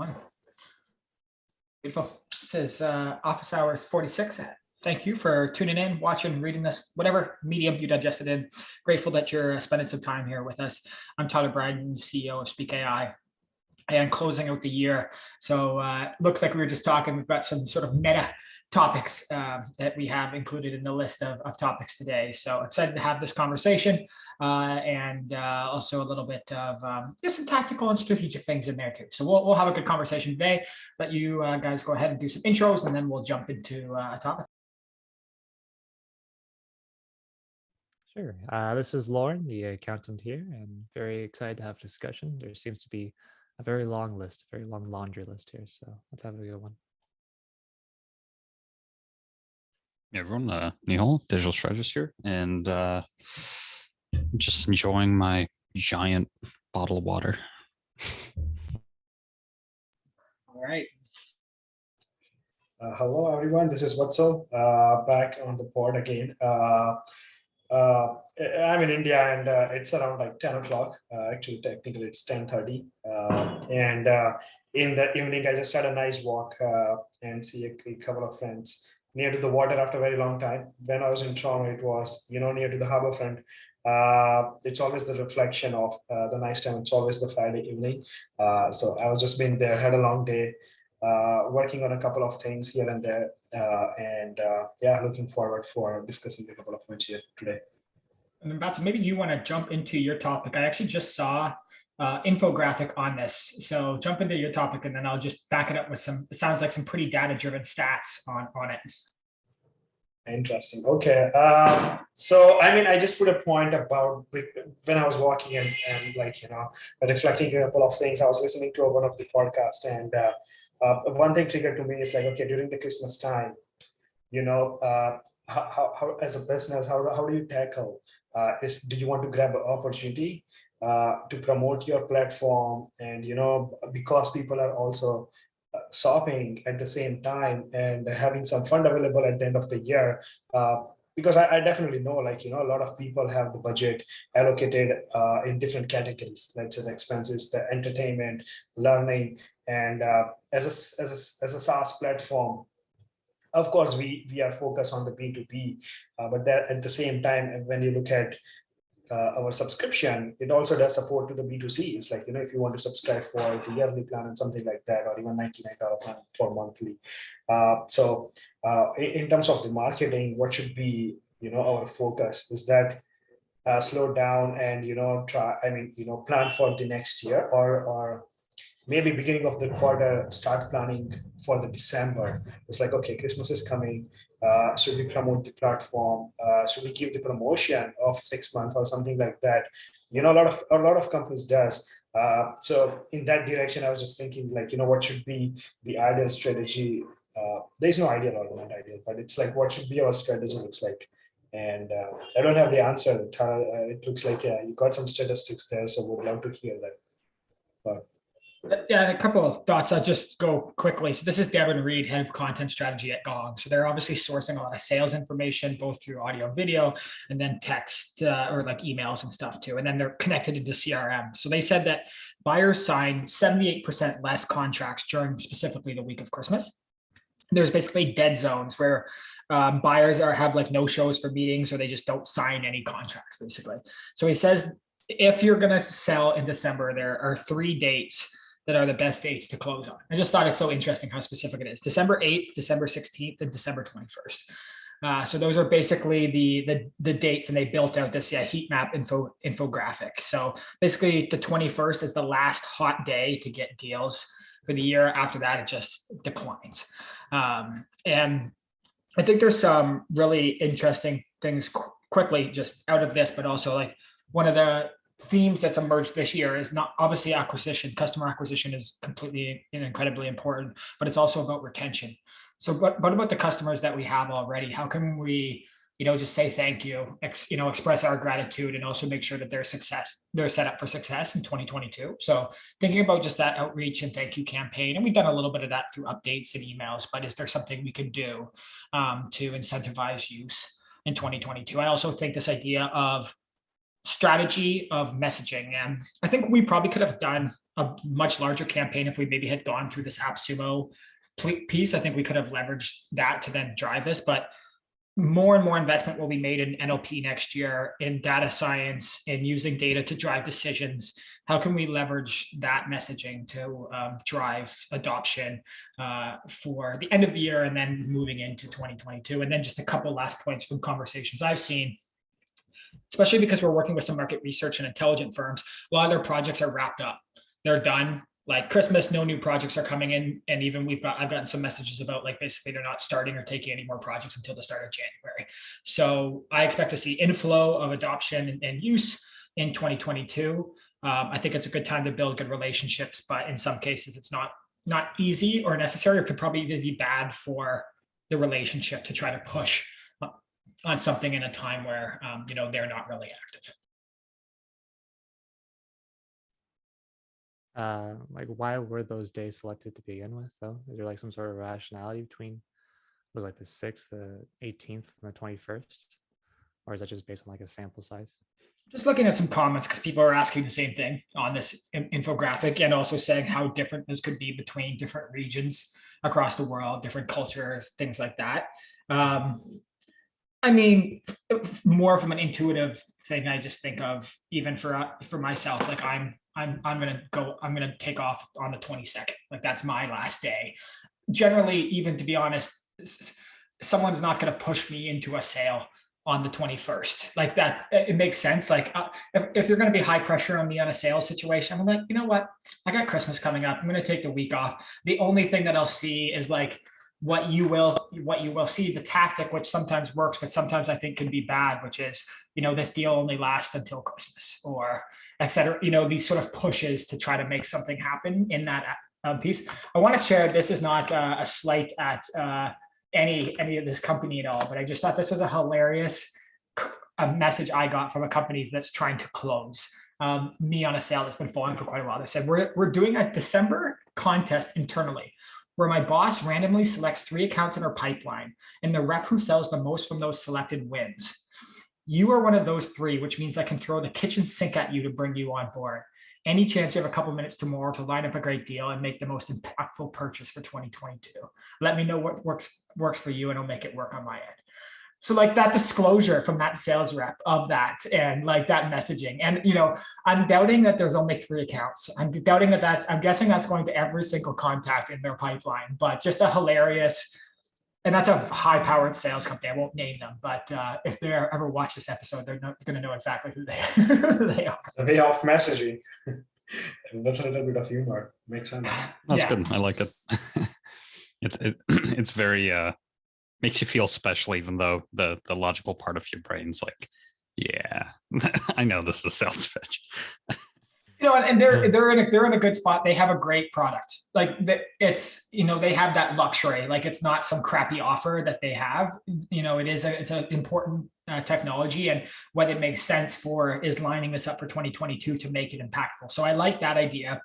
One. Beautiful. This is office hours 46. Thank you for tuning in, watching, reading this, whatever medium you digested in. Grateful that you're spending some time here with us. I'm 𝗕𝗏𝗏, CEO of 𝗕cie AI, and closing out the year. So looks like we were just talking, we've got some sort of meta topics that we have included in the list of topics today. So excited to have this conversation and also a little bit of just some tactical and strategic things in there too. So we'll have a good conversation today. Let you guys go ahead and do some intros and then we'll jump into a topic. Sure. This is Lauren, the accountant here, and very excited to have a discussion. There seems to be a very long list, a very long laundry list here. So let's have a good one. Hey everyone, Nihal, digital strategist here, and just enjoying my giant bottle of water. All right. Hello everyone, this is 𝗲𝗏𝗀𝗏 back on the board again. I'm in India and it's around like 10 o'clock. Actually, technically it's 10:30. And in the evening, I just had a nice walk and see a couple of friends near to the water after a very long time. When I was in Toronto, it was, near to the harbor front. It's always the reflection of the nice time. It's always the Friday evening. So I was just been there, had a long day, working on a couple of things here and there. Yeah, looking forward for discussing a couple of points here today. And then maybe you want to jump into your topic. I actually just saw infographic on this. So jump into your topic and then I'll just back it up with some, it sounds like some pretty data-driven stats on it. Interesting. Okay. So, I just put a point about when I was walking and reflecting a couple of things. I was listening to one of the podcasts and one thing triggered to me is like, okay, during the Christmas time, how as a business, how do you tackle do you want to grab an opportunity to promote your platform? And, because people are also shopping at the same time and having some fund available at the end of the year, because I definitely know, a lot of people have the budget allocated in different categories, let's say the expenses, the entertainment, learning, and as a SaaS platform, of course, we are focused on the B2B, but that at the same time, when you look at our subscription, it also does support to the B2C. It's like, if you want to subscribe for the yearly plan and something like that, or even $99 plan for monthly. So in terms of the marketing, what should be, our focus? Is that slow down and, plan for the next year, or maybe beginning of the quarter, start planning for the December. It's like, okay, Christmas is coming. Should we promote the platform? Should we give the promotion of 6 months or something like that? A lot of companies does. So in that direction, I was just thinking what should be the ideal strategy? There's no ideal or not ideal, but it's like, what should be our strategy looks like? And I don't have the answer. It looks like, yeah, you got some statistics there. So we'd love to hear that. Yeah, and a couple of thoughts. I'll just go quickly. So this is Devin Reed, head of content strategy at Gong. So they're obviously sourcing a lot of sales information, both through audio and video, and then text or like emails and stuff too. And then they're connected into CRM. So they said that buyers signed 78% less contracts during specifically the week of Christmas. There's basically dead zones where buyers have like no shows for meetings, or they just don't sign any contracts basically. So he says, if you're going to sell in December, there are 3 dates that are the best dates to close on. I just thought it's so interesting how specific it is. December 8th, December 16th, and December 21st. So those are basically the dates, and they built out this heat map infographic. So basically the 21st is the last hot day to get deals for the year. After that, it just declines. And I think there's some really interesting things quickly just out of this, but also like one of the themes that's emerged this year is not obviously acquisition. Customer acquisition is completely and incredibly important, but it's also about retention. So what about the customers that we have already? How can we, just say thank you, express our gratitude, and also make sure that they're set up for success in 2022. So thinking about just that outreach and thank you campaign, and we've done a little bit of that through updates and emails, but is there something we can do to incentivize use in 2022? I also think this idea of strategy of messaging, and I think we probably could have done a much larger campaign if we maybe had gone through this AppSumo piece. I think we could have leveraged that to then drive this, but more and more investment will be made in NLP next year, in data science, in using data to drive decisions. How can we leverage that messaging to drive adoption for the end of the year and then moving into 2022? And then just a couple last points from conversations I've seen, especially because we're working with some market research and intelligent firms. A lot of their projects are wrapped up. They're done. Like Christmas, no new projects are coming in. And even I've gotten some messages about like basically they're not starting or taking any more projects until the start of January. So I expect to see inflow of adoption and use in 2022. I think it's a good time to build good relationships, but in some cases it's not easy or necessary. It could probably even be bad for the relationship to try to push on something in a time where they're not really active. Like, why were those days selected to begin with, though? Is there like some sort of rationality between, was like the 6th, the 18th, and the 21st? Or is that just based on like a sample size? Just looking at some comments, because people are asking the same thing on this infographic, and also saying how different this could be between different regions across the world, different cultures, things like that. I mean, more from an intuitive thing, I just think of, even for myself, like I'm gonna take off on the 22nd. Like that's my last day. Generally, even to be honest, someone's not gonna push me into a sale on the 21st. Like that, it makes sense. Like if they're gonna be high pressure on me on a sales situation, I'm like, you know what? I got Christmas coming up. I'm gonna take the week off. The only thing that I'll see is like what you will see, the tactic, which sometimes works, but sometimes I think can be bad, which is, this deal only lasts until Christmas, or et cetera. These sort of pushes to try to make something happen in that piece. I want to share, this is not a slight at any of this company at all, but I just thought this was a hilarious message I got from a company that's trying to close me on a sale that's been falling for quite a while. They said, we're doing a December contest internally, where my boss randomly selects 3 accounts in our pipeline, and the rep who sells the most from those selected wins. You are one of those 3, which means I can throw the kitchen sink at you to bring you on board. Any chance you have a couple minutes tomorrow to line up a great deal and make the most impactful purchase for 2022? Let me know what works for you, and I'll make it work on my end. So like that disclosure from that sales rep of that, and like that messaging, and I'm doubting that there's only 3 accounts. I'm doubting that I'm guessing that's going to every single contact in their pipeline, but just a hilarious, and that's a high-powered sales company. I won't name them, but if they ever watch this episode, they're not going to know exactly who they are. The way of messaging. That's a little bit of humor. Makes sense. That's good. I like it. It's very makes you feel special, even though the logical part of your brain's like, yeah, I know this is a sales pitch. And they're in a good spot. They have a great product. Like it's, they have that luxury. Like it's not some crappy offer that they have. It's an important technology, and what it makes sense for is lining this up for 2022 to make it impactful. So I like that idea.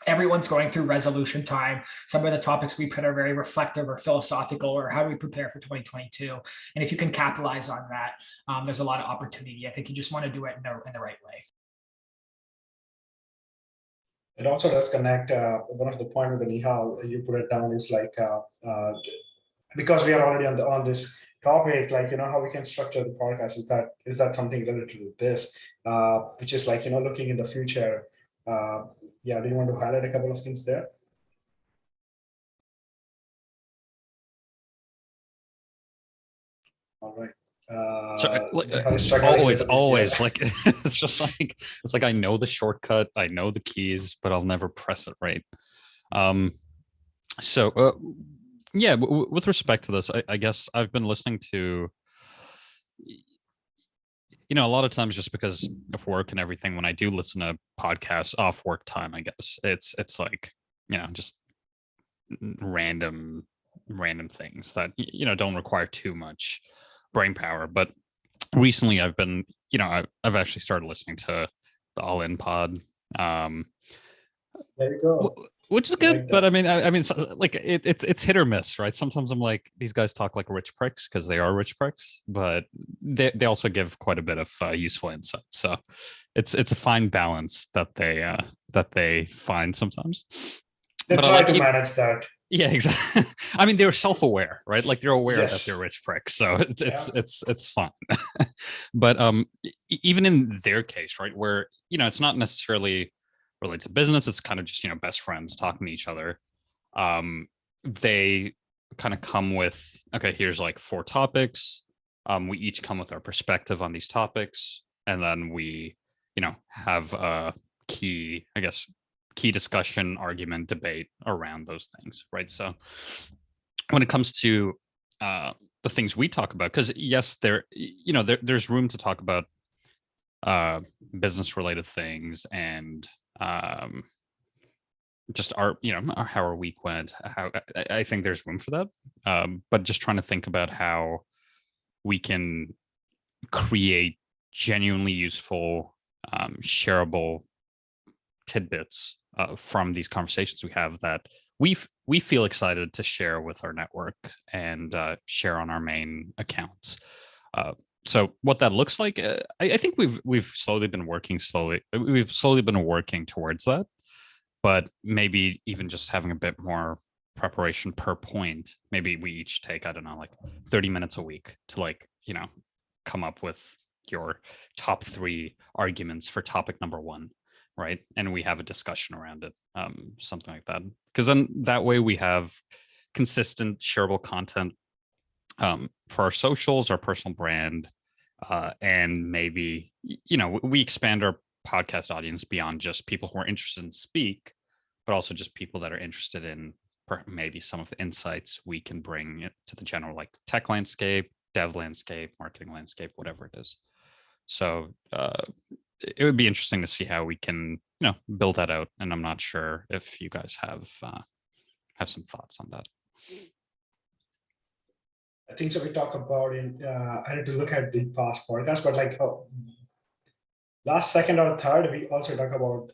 Everyone's going through resolution time. Some of the topics we put are very reflective or philosophical, or how do we prepare for 2022? And if you can capitalize on that, there's a lot of opportunity. I think you just want to do it in the right way. It also does connect. One of the point with the 𝗍, you put it down, is like, because we are already on this topic, like, how we can structure the podcast. Is that something related to this, which is like, looking in the future. Yeah, do you want to highlight a couple of things there? All right. Always like it's like I know the shortcut, I know the keys, but I'll never press it right. Yeah, with respect to this, I guess I've been listening to, a lot of times, just because of work and everything, when I do listen to podcasts off work time, I guess it's like, just random things that, don't require too much brain power. But recently I've been, I've actually started listening to the All In Pod. There you go. Which is I good, like but that. I mean, like it's hit or miss, right? Sometimes I'm like, these guys talk like rich pricks because they are rich pricks, but they also give quite a bit of useful insight. So it's a fine balance that they find sometimes. They But I try like to you. manage that. Yeah, exactly. I mean, they're self-aware, right? Like they're aware that they're Yes. rich pricks, so Yeah. it's fine. But even in their case, right, where it's not necessarily related to business, it's kind of just best friends talking to each other. They kind of come with, okay, here's like 4 topics. We each come with our perspective on these topics, and then we have a key, I guess, key discussion, argument, debate around those things, right? So when it comes to the things we talk about, because yes, there's room to talk about business related things and just how our week went. How I think there's room for that, but just trying to think about how we can create genuinely useful, shareable tidbits from these conversations we have that we feel excited to share with our network and share on our main accounts. So what that looks like, I think we've slowly been working towards that, but maybe even just having a bit more preparation per point. Maybe we each take, I don't know, like 30 minutes a week to come up with your top 3 arguments for topic number 1, right? And we have a discussion around it, something like that. Because then that way we have consistent shareable content for our socials, our personal brand, and maybe we expand our podcast audience beyond just people who are interested in speak, but also just people that are interested in maybe some of the insights we can bring to the general like tech landscape, dev landscape, marketing landscape, whatever it is. So it would be interesting to see how we can build that out, and I'm not sure if you guys have some thoughts on that. I think so. We talk about I need to look at the past podcast, but like last, second, or third, we also talk about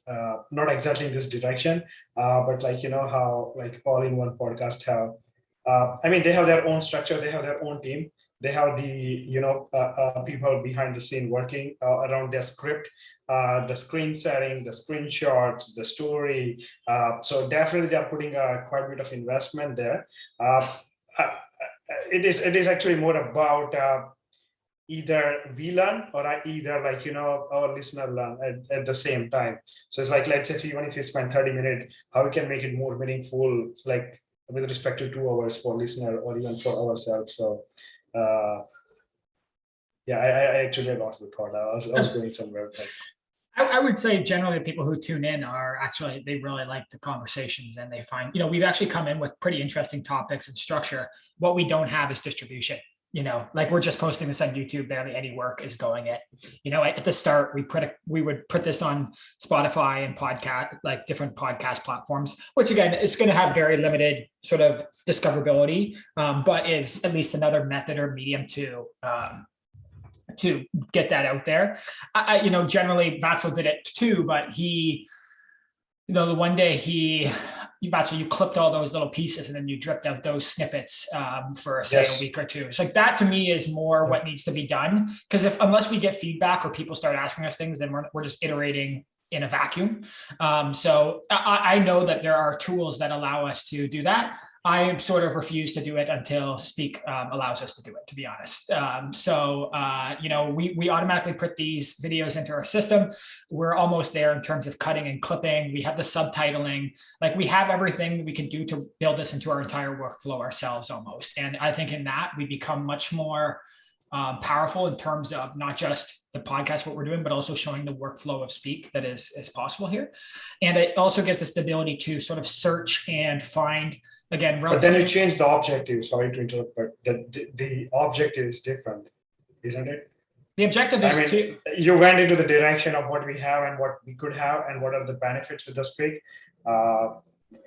not exactly in this direction, but like how like all-in-one podcast have. I mean, they have their own structure. They have their own team. They have the people behind the scene working around their script, the screen setting, the screenshots, the story. So definitely they are putting quite a bit of investment there. It is actually more about either we learn or either like our listener learn at the same time. So it's like, let's say even if you spend 30 minutes, how we can make it more meaningful, like with respect to 2 hours for listener or even for ourselves. So yeah, I actually lost the thought. I was going somewhere. Like, I would say generally the people who tune in are actually, they really like the conversations, and they find, we've actually come in with pretty interesting topics and structure. What we don't have is distribution. Like we're just posting this on YouTube, barely any work is going it. At the start, we would put this on Spotify and podcast, like different podcast platforms, which again, it's going to have very limited sort of discoverability, but is at least another method or medium to get that out there. Generally 𝗲𝗲 did it too, but he, the one day 𝗲𝗲, you clipped all those little pieces and then you dripped out those snippets for say a week or 2. It's like that to me is more what needs to be done, because unless we get feedback or people start asking us things, then we're just iterating in a vacuum. So I know that there are tools that allow us to do that. I sort of refuse to do it until Speak allows us to do it, to be honest. We automatically put these videos into our system. We're almost there in terms of cutting and clipping. We have the subtitling, like we have everything we can do to build this into our entire workflow ourselves almost. And I think in that we become much more powerful in terms of not just the podcast, what we're doing, but also showing the workflow of Speak that is possible here. And it also gives us the ability to sort of search and find, again, but then you change the objective. Sorry to interrupt, but the objective is different, isn't it? The objective is you went into the direction of what we have and what we could have and what are the benefits with the Speak.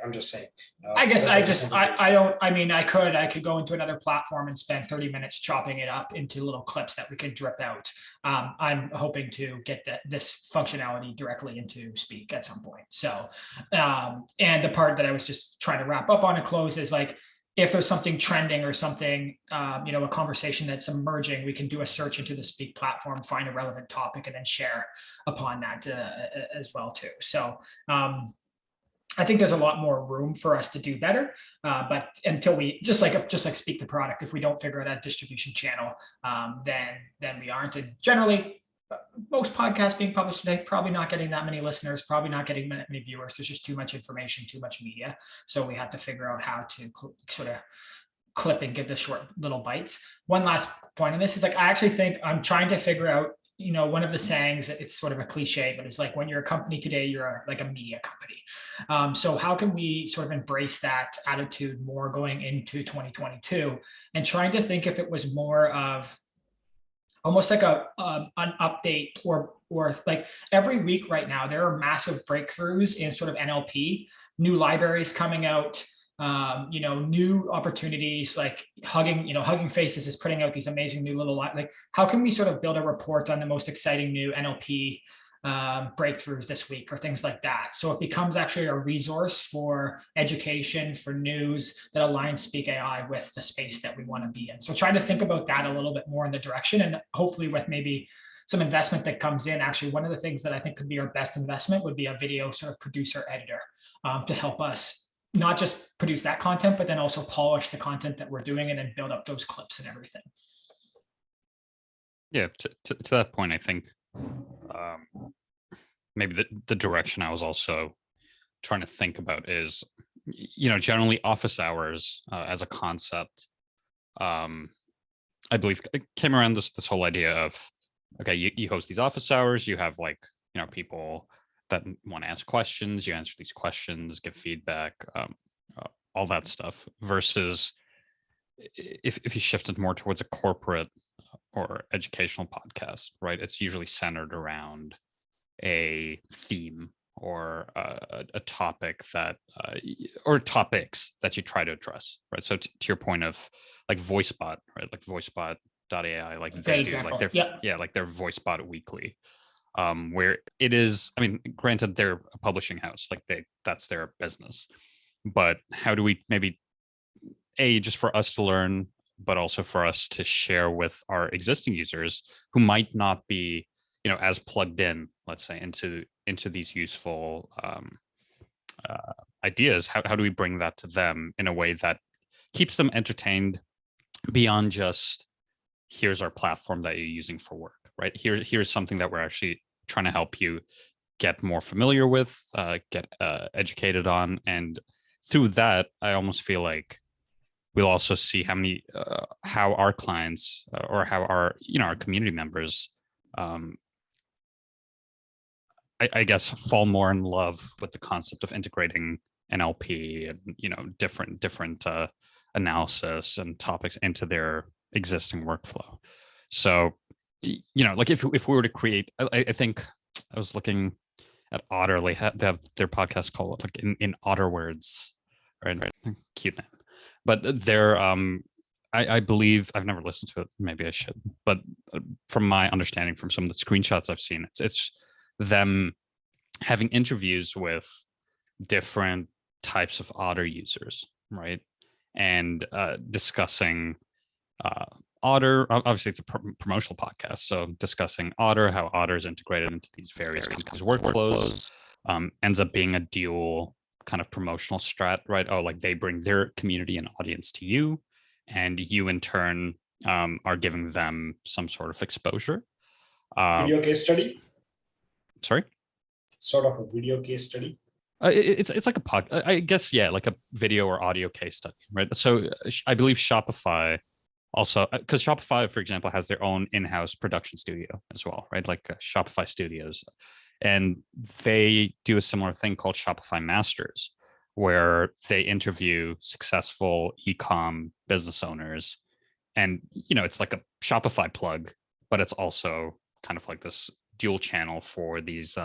I'm just saying. I guess so I that's just, something to- I don't, I mean, I could go into another platform and spend 30 minutes chopping it up into little clips that we could drip out. I'm hoping to get this functionality directly into Speak at some point. So, and the part that I was just trying to wrap up on and close is like, if there's something trending or something, you know, a conversation that's emerging, we can do a search into the Speak platform, find a relevant topic, and then share upon that as well too. So, I think there's a lot more room for us to do better, but until we just like Speak the product, if we don't figure out that distribution channel, then we aren't. And generally, most podcasts being published today probably not getting that many listeners, probably not getting that many viewers. There's just too much information, too much media. So we have to figure out how to sort of clip and give the short little bites. One last point on this is like I actually think I'm trying to figure out, you know, one of the sayings, it's sort of a cliche, but it's like when you're a company today, you're like a media company. So how can we sort of embrace that attitude more going into 2022 and trying to think if it was more of almost like an update or like every week right now, there are massive breakthroughs in sort of NLP, new libraries coming out, you know, new opportunities like Hugging Faces is putting out these amazing new little, like, how can we sort of build a report on the most exciting new NLP breakthroughs this week or things like that. So it becomes actually a resource for education, for news that aligns Speak AI with the space that we want to be in. So trying to think about that a little bit more in the direction, and hopefully with maybe some investment that comes in. Actually, one of the things that I think could be our best investment would be a video sort of producer editor to help us not just produce that content, but then also polish the content that we're doing and then build up those clips and everything. Yeah, to that point, I think maybe the direction I was also trying to think about is, you know, generally office hours as a concept. I believe it came around this whole idea of, okay, you host these office hours, you have like, you know, people that want to ask questions, you answer these questions, give feedback, all that stuff, versus if you shifted more towards a corporate or educational podcast, right? It's usually centered around a theme or a topic that, or topics that you try to address, right? So to your point of like VoiceBot, right? Like VoiceBot.ai, like they do, like their like their VoiceBot Weekly, where it is, I mean, granted they're a publishing house, like that's their business, but how do we maybe just for us to learn, but also for us to share with our existing users who might not be, you know, as plugged in, let's say, into these useful ideas. How do we bring that to them in a way that keeps them entertained beyond just, here's our platform that you're using for work, right? Here's something that we're actually trying to help you get more familiar with, get educated on. And through that, I almost feel like we'll also see how our clients or how our, you know, our community members, I guess, fall more in love with the concept of integrating NLP and, you know, different analysis and topics into their existing workflow. So, you know, like if we were to create, I think I was looking at Otter, they have their podcast called like in Otter Words, right? Cute name. But they're, I believe, I've never listened to it, maybe I should, but from my understanding from some of the screenshots I've seen, it's them having interviews with different types of Otter users, right? And discussing Otter, obviously it's a promotional podcast, so discussing Otter, how Otter is integrated into these various companies' workflows, ends up being a dual kind of promotional strat, right? Oh, like they bring their community and audience to you, and you in turn are giving them some sort of exposure. Video case study? Sorry? Sort of a video case study? It's like a pod, I guess, yeah, like a video or audio case study, right? So I believe Shopify also, because Shopify, for example, has their own in-house production studio as well, right? Like Shopify Studios. And they do a similar thing called Shopify Masters, where they interview successful e-com business owners. And, you know, it's like a Shopify plug, but it's also kind of like this dual channel for these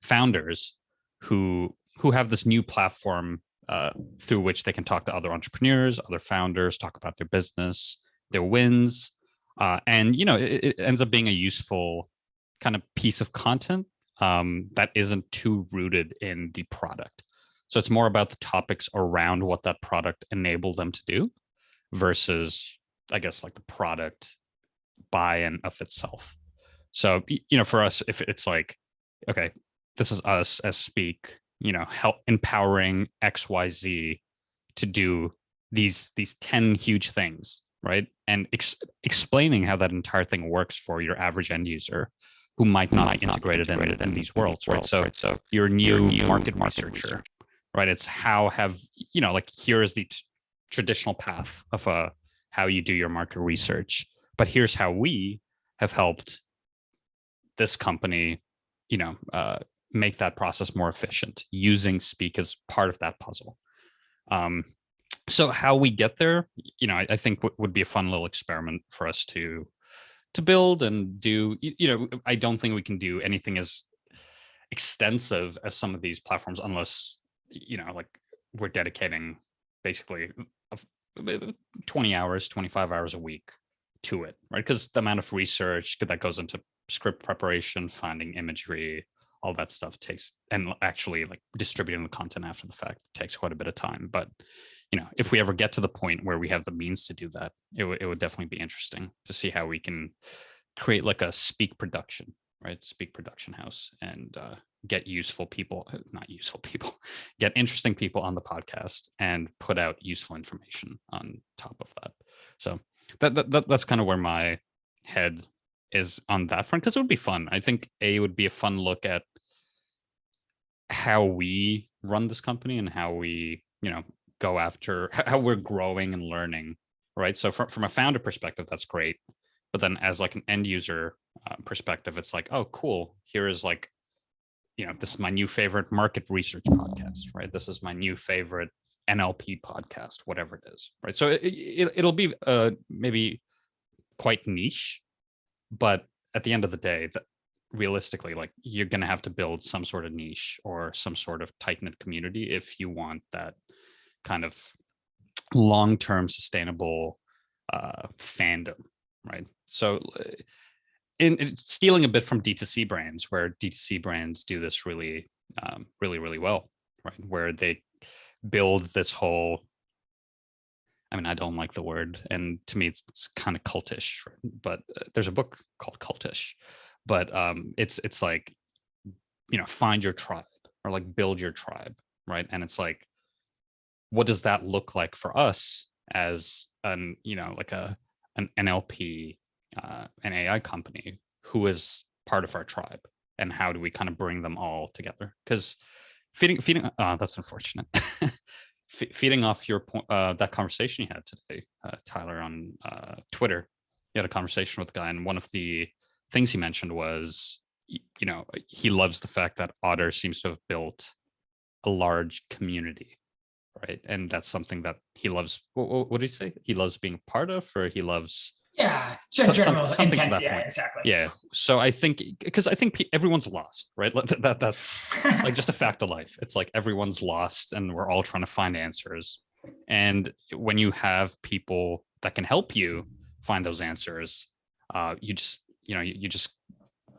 founders who who have this new platform through which they can talk to other entrepreneurs, other founders, talk about their business, their wins. And, it ends up being a useful kind of piece of content that isn't too rooted in the product. So it's more about the topics around what that product enabled them to do versus, I guess, like the product by and of itself. So, for us, if it's like, okay, this is us as Speak, help empowering XYZ to do these 10 huge things, right? And explaining how that entire thing works for your average end user who might not be integrated in these worlds, right? So you're a new market researcher, right? It's how have, here is the traditional path of how you do your market research, but here's how we have helped this company, make that process more efficient using Speak as part of that puzzle. So how we get there, I think would be a fun little experiment for us to build and do. I don't think we can do anything as extensive as some of these platforms unless, like we're dedicating basically 20 hours, 25 hours a week to it, right? Because the amount of research that goes into script preparation, finding imagery, all that stuff takes, and actually like distributing the content after the fact takes quite a bit of time. But if we ever get to the point where we have the means to do that, it would definitely be interesting to see how we can create like a Speak production, right? Speak production house, and get get interesting people on the podcast and put out useful information on top of that. So that's kind of where my head is on that front, because it would be fun. I think it would be a fun look at how we run this company and how we, go after how we're growing and learning, right? So from a founder perspective, that's great. But then as like an end user perspective, it's like, oh, cool. Here is like, this is my new favorite market research podcast, right? This is my new favorite NLP podcast, whatever it is, right? So it'll be maybe quite niche, but at the end of the day, realistically, like you're going to have to build some sort of niche or some sort of tight-knit community if you want that kind of long-term sustainable fandom, right? So in stealing a bit from D2C brands, where D2C brands do this really, really well, right? Where they build this whole, I don't like the word, and to me it's kind of cultish, right? But there's a book called Cultish, but it's like, find your tribe or like build your tribe, right? And it's like, what does that look like for us as an NLP, an AI company who is part of our tribe, and how do we kind of bring them all together? Because feeding that's unfortunate. Feeding off your point, that conversation you had today, Tyler, on Twitter, you had a conversation with a guy, and one of the things he mentioned was, he loves the fact that Otter seems to have built a large community, right? And that's something that he loves. What did he say? He loves being part of, or he loves general something to intent. that Yeah, point. exactly. Yeah. So I think everyone's lost, right? That's like just a fact of life. It's like everyone's lost, and we're all trying to find answers. And when you have people that can help you find those answers,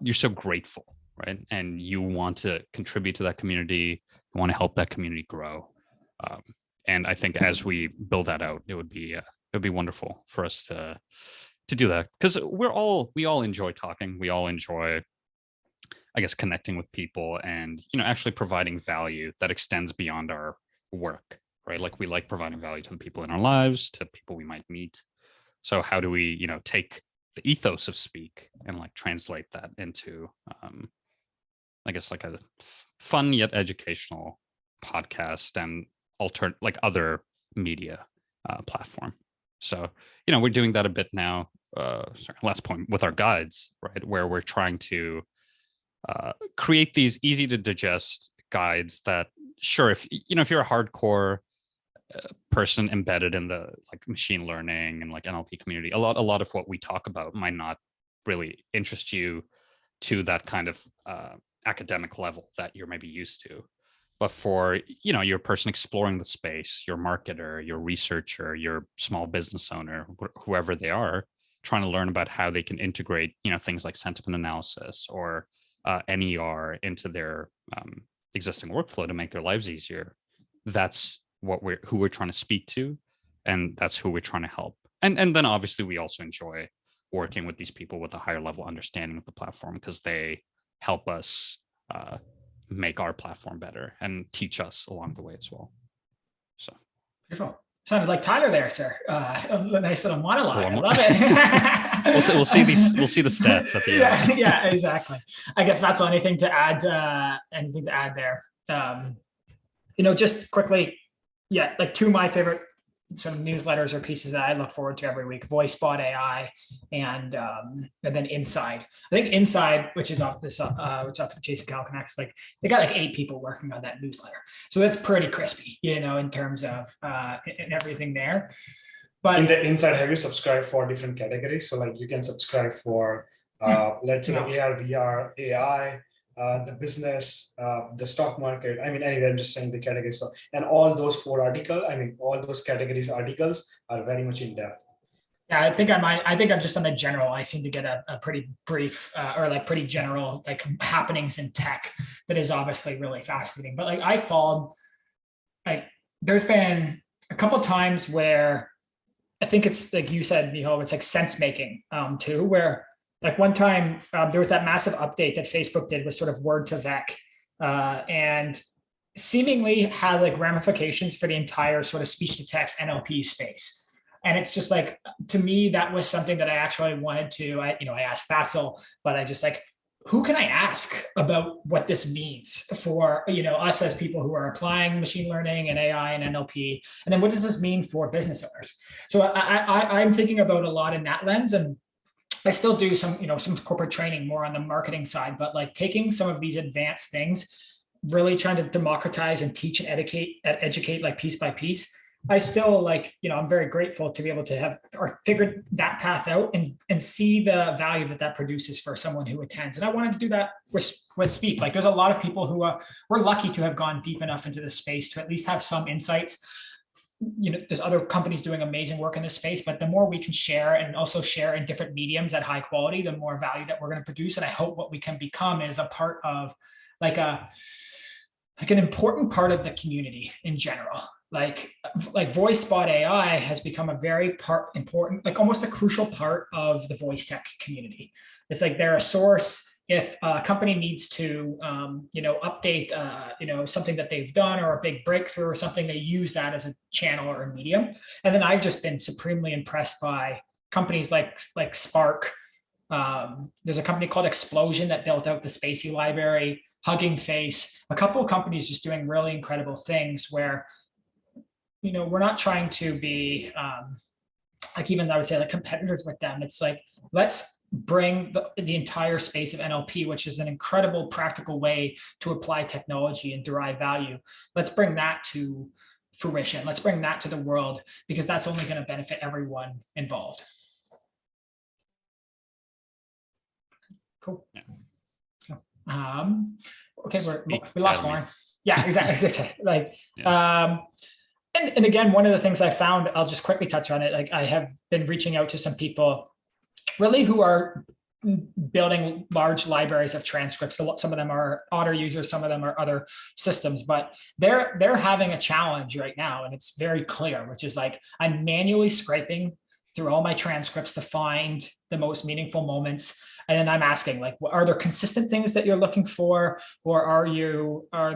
you're so grateful, right? And you want to contribute to that community. You want to help that community grow. And I think as we build that out, it would be wonderful for us to do that, because we all enjoy talking. We all enjoy, I guess, connecting with people and, actually providing value that extends beyond our work, right? Like we like providing value to the people in our lives, to people we might meet. So how do we, take the ethos of Speak and like translate that into, I guess, like a fun yet educational podcast and like other media platform. So, we're doing that a bit now. Last point with our guides, right? Where we're trying to create these easy to digest guides that, sure, if you're a hardcore person embedded in the like machine learning and like NLP community, a lot of what we talk about might not really interest you to that kind of academic level that you're maybe used to. but for, your person exploring the space, your marketer, your researcher, your small business owner, whoever they are, trying to learn about how they can integrate, things like sentiment analysis or NER into their existing workflow to make their lives easier. That's who we're trying to speak to, and that's who we're trying to help. And then obviously we also enjoy working with these people with a higher level understanding of the platform, because they help us make our platform better and teach us along the way as well. So beautiful. Sounded like Tyler there, sir. A nice little monologue. I love it. we'll see the stats at the end. Yeah, exactly. I guess that's anything to add. Anything to add there? Just quickly, like two of my favorite sort of newsletters or pieces that I look forward to every week: 𝗨𝗏𝗏 and then Inside. I think Inside, which is off this, which off the 𝗕cie 𝗸𝗏 𝗙𝗍, like they got like 8 people working on that newsletter, so that's pretty crispy, in terms of and everything there. But in the Inside, have you subscribed for different categories? So like you can subscribe for let's say AR, VR, AI. The business, the stock market. I mean, anyway, I'm just saying the categories. So, and all those 4 articles, all those categories articles are very much in depth. Yeah, I think I'm just on the general. I seem to get a pretty brief or like pretty general like happenings in tech that is obviously really fascinating. But like I followed, like there's been a couple of times where I think it's like you said, it's like sense making too, where like one time there was that massive update that Facebook did with sort of 𝗏𝗏 and seemingly had like ramifications for the entire sort of speech to text NLP space. And it's just like, to me, that was something that I actually wanted to, I asked 𝗲𝗏, but I just like, who can I ask about what this means for, us as people who are applying machine learning and AI and NLP? And then what does this mean for business owners? So I'm thinking about a lot in that lens, and I still do some, some corporate training more on the marketing side, but like taking some of these advanced things, really trying to democratize and teach and educate like piece by piece. I still like, I'm very grateful to be able to have or figured that path out and see the value that produces for someone who attends. And I wanted to do that with Speak. Like there's a lot of people who we're lucky to have gone deep enough into this space to at least have some insights. There's other companies doing amazing work in this space, but the more we can share and also share in different mediums at high quality, the more value that we're going to produce. And I hope what we can become is a part of like an important part of the community in general. Like 𝗨𝗏𝗏 has become a very important, like almost a crucial part of the voice tech community. It's like they're a source. If a company needs to, update, something that they've done or a big breakthrough or something, they use that as a channel or a medium. And then I've just been supremely impressed by companies like Spark. There's a company called Explosion that built out the 𝗕cie library, Hugging Face, a couple of companies just doing really incredible things where, we're not trying to be like, even I would say like competitors with them. It's like, let's bring the entire space of NLP, which is an incredible practical way to apply technology and derive value. Let's bring that to fruition. Let's bring that to the world, because that's only going to benefit everyone involved. Cool. Yeah. Okay, we lost Lauren. Yeah, exactly. Like, yeah. And again, one of the things I found, I'll just quickly touch on it. Like I have been reaching out to some people really who are building large libraries of transcripts. Some of them are Otter users, some of them are other systems, but they're having a challenge right now. And it's very clear, which is like, I'm manually scraping through all my transcripts to find the most meaningful moments. And then I'm asking, like, are there consistent things that you're looking for? Or are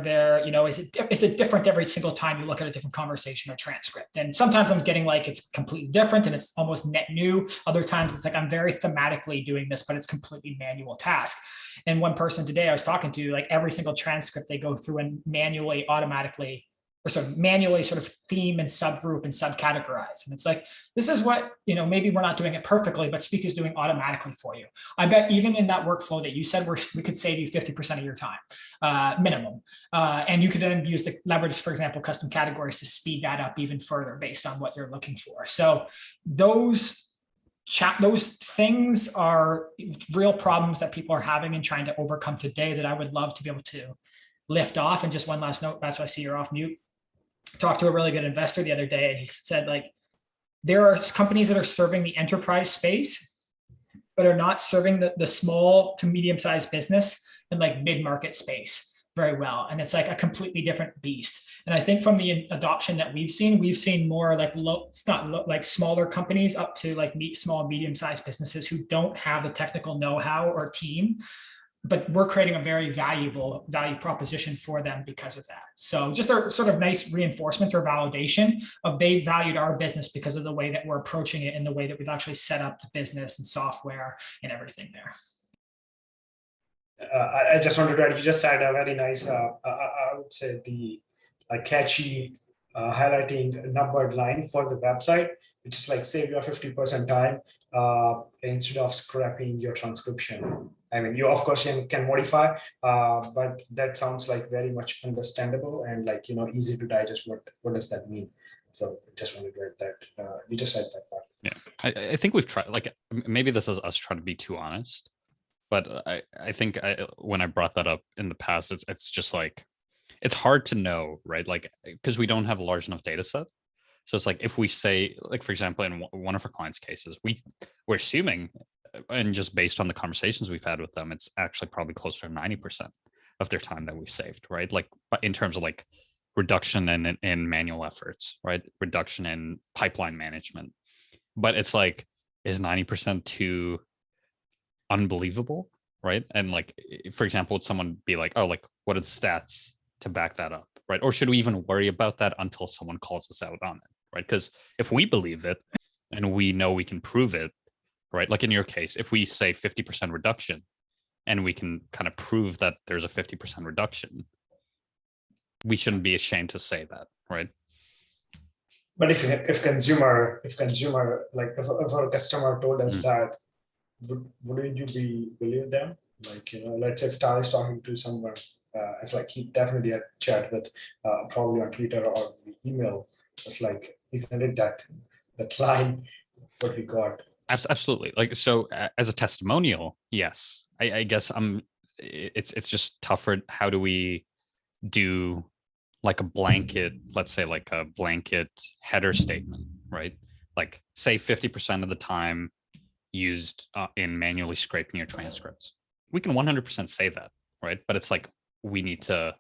there, is it different every single time you look at a different conversation or transcript? And sometimes I'm getting like, it's completely different and it's almost net new. Other times it's like, I'm very thematically doing this, but it's completely manual task. And one person today I was talking to, like every single transcript they go through and manually, automatically, or sort of manually sort of theme and subgroup and subcategorize. And it's like, this is what, maybe we're not doing it perfectly, but Speak is doing automatically for you. I bet even in that workflow that you said, we could save you 50% of your time, minimum. And you could then use the leverage, for example, custom categories to speed that up even further based on what you're looking for. So those things are real problems that people are having and trying to overcome today that I would love to be able to lift off. And just one last note, that's why I see you're off mute. Talked to a really good investor the other day, and he said, like, there are companies that are serving the enterprise space, but are not serving the small to medium-sized business and like mid-market space very well. And it's like a completely different beast. And I think from the adoption that we've seen more like like smaller companies up to like small and medium-sized businesses who don't have the technical know-how or team, but we're creating a very value proposition for them because of that. So just a sort of nice reinforcement or validation of they valued our business because of the way that we're approaching it and the way that we've actually set up the business and software and everything there. I just wanted to add, you just said a very nice, I would say the catchy highlighting numbered line for the website, which is like save your 50% time instead of scrapping your transcription. I mean, you of course can modify, but that sounds like very much understandable and like, you know, easy to digest. What does that mean? So just wanted to add that. You just said that part. Yeah, I think we've tried, like, maybe this is us trying to be too honest, but I think when I brought that up in the past, it's just like, it's hard to know, right? Like, because we don't have a large enough data set. So it's like, if we say, like, for example, in one of our clients' cases, we're assuming, and just based on the conversations we've had with them, it's actually probably closer to 90% of their time that we've saved, right? Like, in terms of like reduction in manual efforts, right? Reduction in pipeline management. But it's like, is 90% too unbelievable, right? And like, for example, would someone be like, oh, like, what are the stats to back that up, right? Or should we even worry about that until someone calls us out on it, right? Because if we believe it and we know we can prove it, right? Like in your case, if we say 50% reduction and we can kind of prove that there's a 50% reduction, we shouldn't be ashamed to say that, right? But if consumer, like if a customer told us that, wouldn't you believe them? Like, you know, let's say if Tal is talking to someone, it's like he definitely had chat with probably on Twitter or email. It's like, isn't it that line what we got? Absolutely. Like, so as a testimonial, yes, I guess it's just tougher. How do we do like a blanket, let's say like a blanket header statement, right? Like say 50% of the time used in manually scraping your transcripts. We can 100% say that, right? But it's like, we need to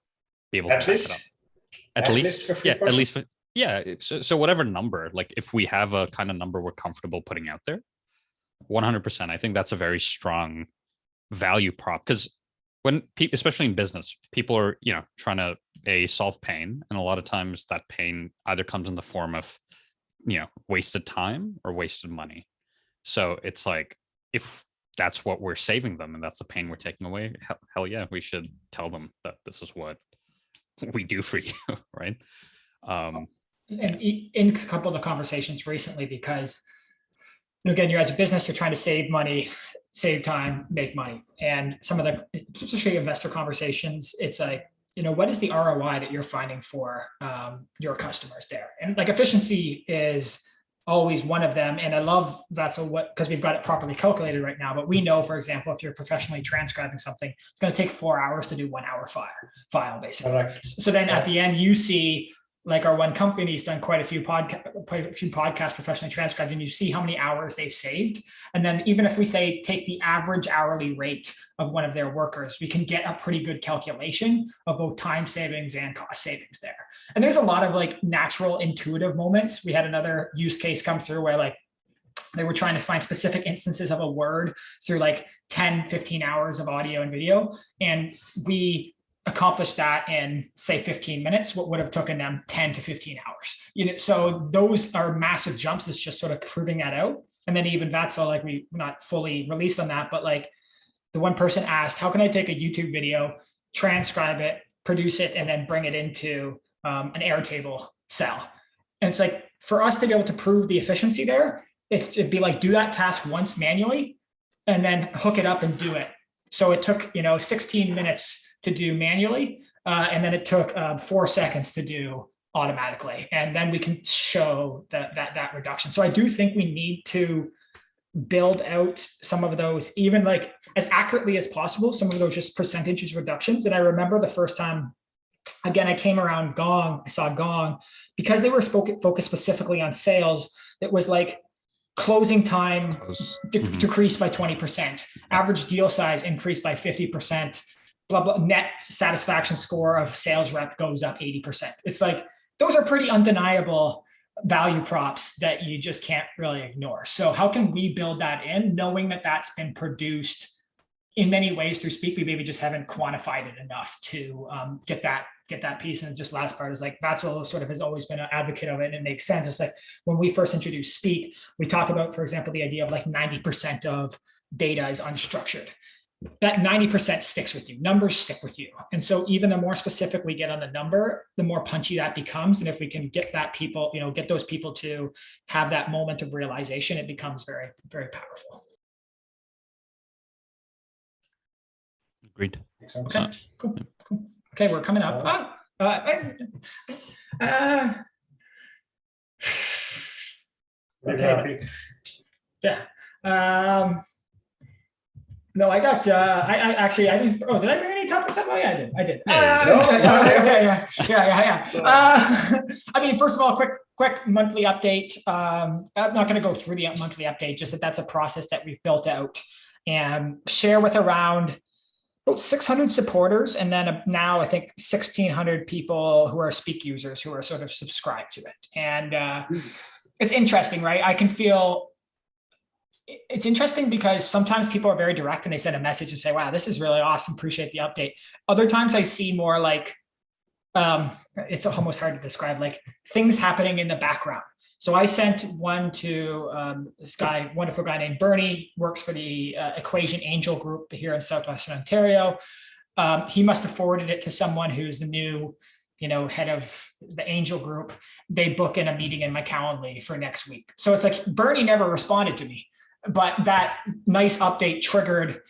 be able to back it up. At least 50%? Yeah, at least, yeah. So whatever number, like if we have a kind of number we're comfortable putting out there, 100%, I think that's a very strong value prop. Because when people, especially in business, people are, you know, trying to solve pain. And a lot of times that pain either comes in the form of, you know, wasted time or wasted money. So it's like, if that's what we're saving them and that's the pain we're taking away, hell yeah, we should tell them that this is what we do for you, right? And in a couple of the conversations recently, because again, you're as a business, you're trying to save money, save time, make money. And some of the, especially investor conversations, it's like, you know, what is the ROI that you're finding for your customers there? And like efficiency is always one of them. And I love that's because we've got it properly calculated right now. But we know, for example, if you're professionally transcribing something, it's going to take 4 hours to do 1 hour file basically. Correct. So then at the end, you see like our one company's done quite a few podcasts professionally transcribed, and you see how many hours they've saved. And then even if we say take the average hourly rate of one of their workers, we can get a pretty good calculation of both time savings and cost savings there. And there's a lot of like natural intuitive moments. We had another use case come through where like they were trying to find specific instances of a word through like 10, 15 hours of audio and video. And we accomplished that in say 15 minutes, what would have taken them 10 to 15 hours. You know, so those are massive jumps. That's just sort of proving that out. And then even that's all like we not fully released on that, but like the one person asked, how can I take a YouTube video, transcribe it, produce it, and then bring it into an Airtable cell? And it's like, for us to be able to prove the efficiency there, it'd be like, do that task once manually and then hook it up and do it. So it took, 16 minutes to do manually. And then it took 4 seconds to do automatically. And then we can show that reduction. So I do think we need to build out some of those, even like as accurately as possible, some of those just percentages reductions. And I remember the first time again, I came around Gong, I saw Gong, because they were focused specifically on sales. It was like closing time decreased by 20%, average deal size increased by 50%, blah, blah, net satisfaction score of sales rep goes up 80%. It's like, those are pretty undeniable value props that you just can't really ignore. So how can we build that in, knowing that that's been produced in many ways through Speak? We maybe just haven't quantified it enough to get that piece. And just last part is like, Vatsil sort of has always been an advocate of it, and it makes sense. It's like when we first introduced Speak, we talk about, for example, the idea of like 90% of data is unstructured. That 90% sticks with you. Numbers stick with you. And so even the more specific we get on the number, the more punchy that becomes. And if we can get that people, get those people to have that moment of realization, it becomes very, very powerful. Agreed. Okay, cool. Okay, we're coming up. Okay. Yeah. No, I got. I didn't. Oh, did I bring any topics up? Oh, yeah, I did. Yeah. I mean, first of all, quick monthly update. I'm not going to go through the monthly update. Just that's a process that we've built out and share with around about 600 supporters, and then now I think 1,600 people who are Speak users who are sort of subscribed to it. And it's interesting, right? I can feel. It's interesting because sometimes people are very direct and they send a message and say, wow, this is really awesome. Appreciate the update. Other times I see more like, it's almost hard to describe, like things happening in the background. So I sent one to this guy, wonderful guy named Bernie, works for the Equation Angel Group here in Southwestern Ontario. He must have forwarded it to someone who's the new head of the Angel Group. They book in a meeting in my Calendly for next week. So it's like Bernie never responded to me. But that nice update triggered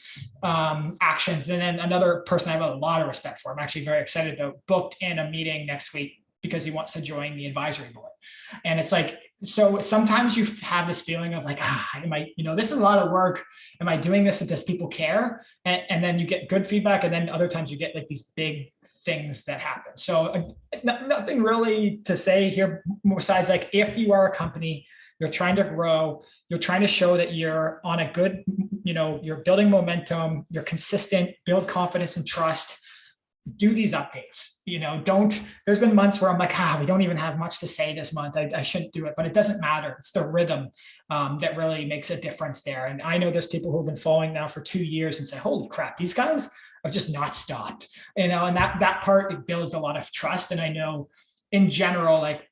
actions. And then another person I have a lot of respect for, I'm actually very excited about, booked in a meeting next week because he wants to join the advisory board. And it's like, so sometimes you have this feeling of like, am I, this is a lot of work. Am I doing this? Does people care? And then you get good feedback. And then other times you get like these big things that happen. So nothing really to say here besides like, if you are a company, you're trying to grow, you're trying to show that you're on a good, you're building momentum, you're consistent, build confidence and trust, do these updates. There's been months where I'm like, we don't even have much to say this month. I shouldn't do it, but it doesn't matter. It's the rhythm that really makes a difference there. And I know there's people who've been following now for 2 years and say, holy crap, these guys have just not stopped, and that part, it builds a lot of trust. And I know in general, like,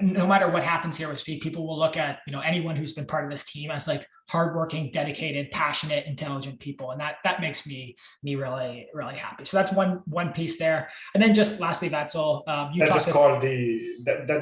no matter what happens here with Speak, people will look at anyone who's been part of this team as like hardworking, dedicated, passionate, intelligent people, and that makes me really, really happy. So that's one piece there. And then just lastly, Vatsil, that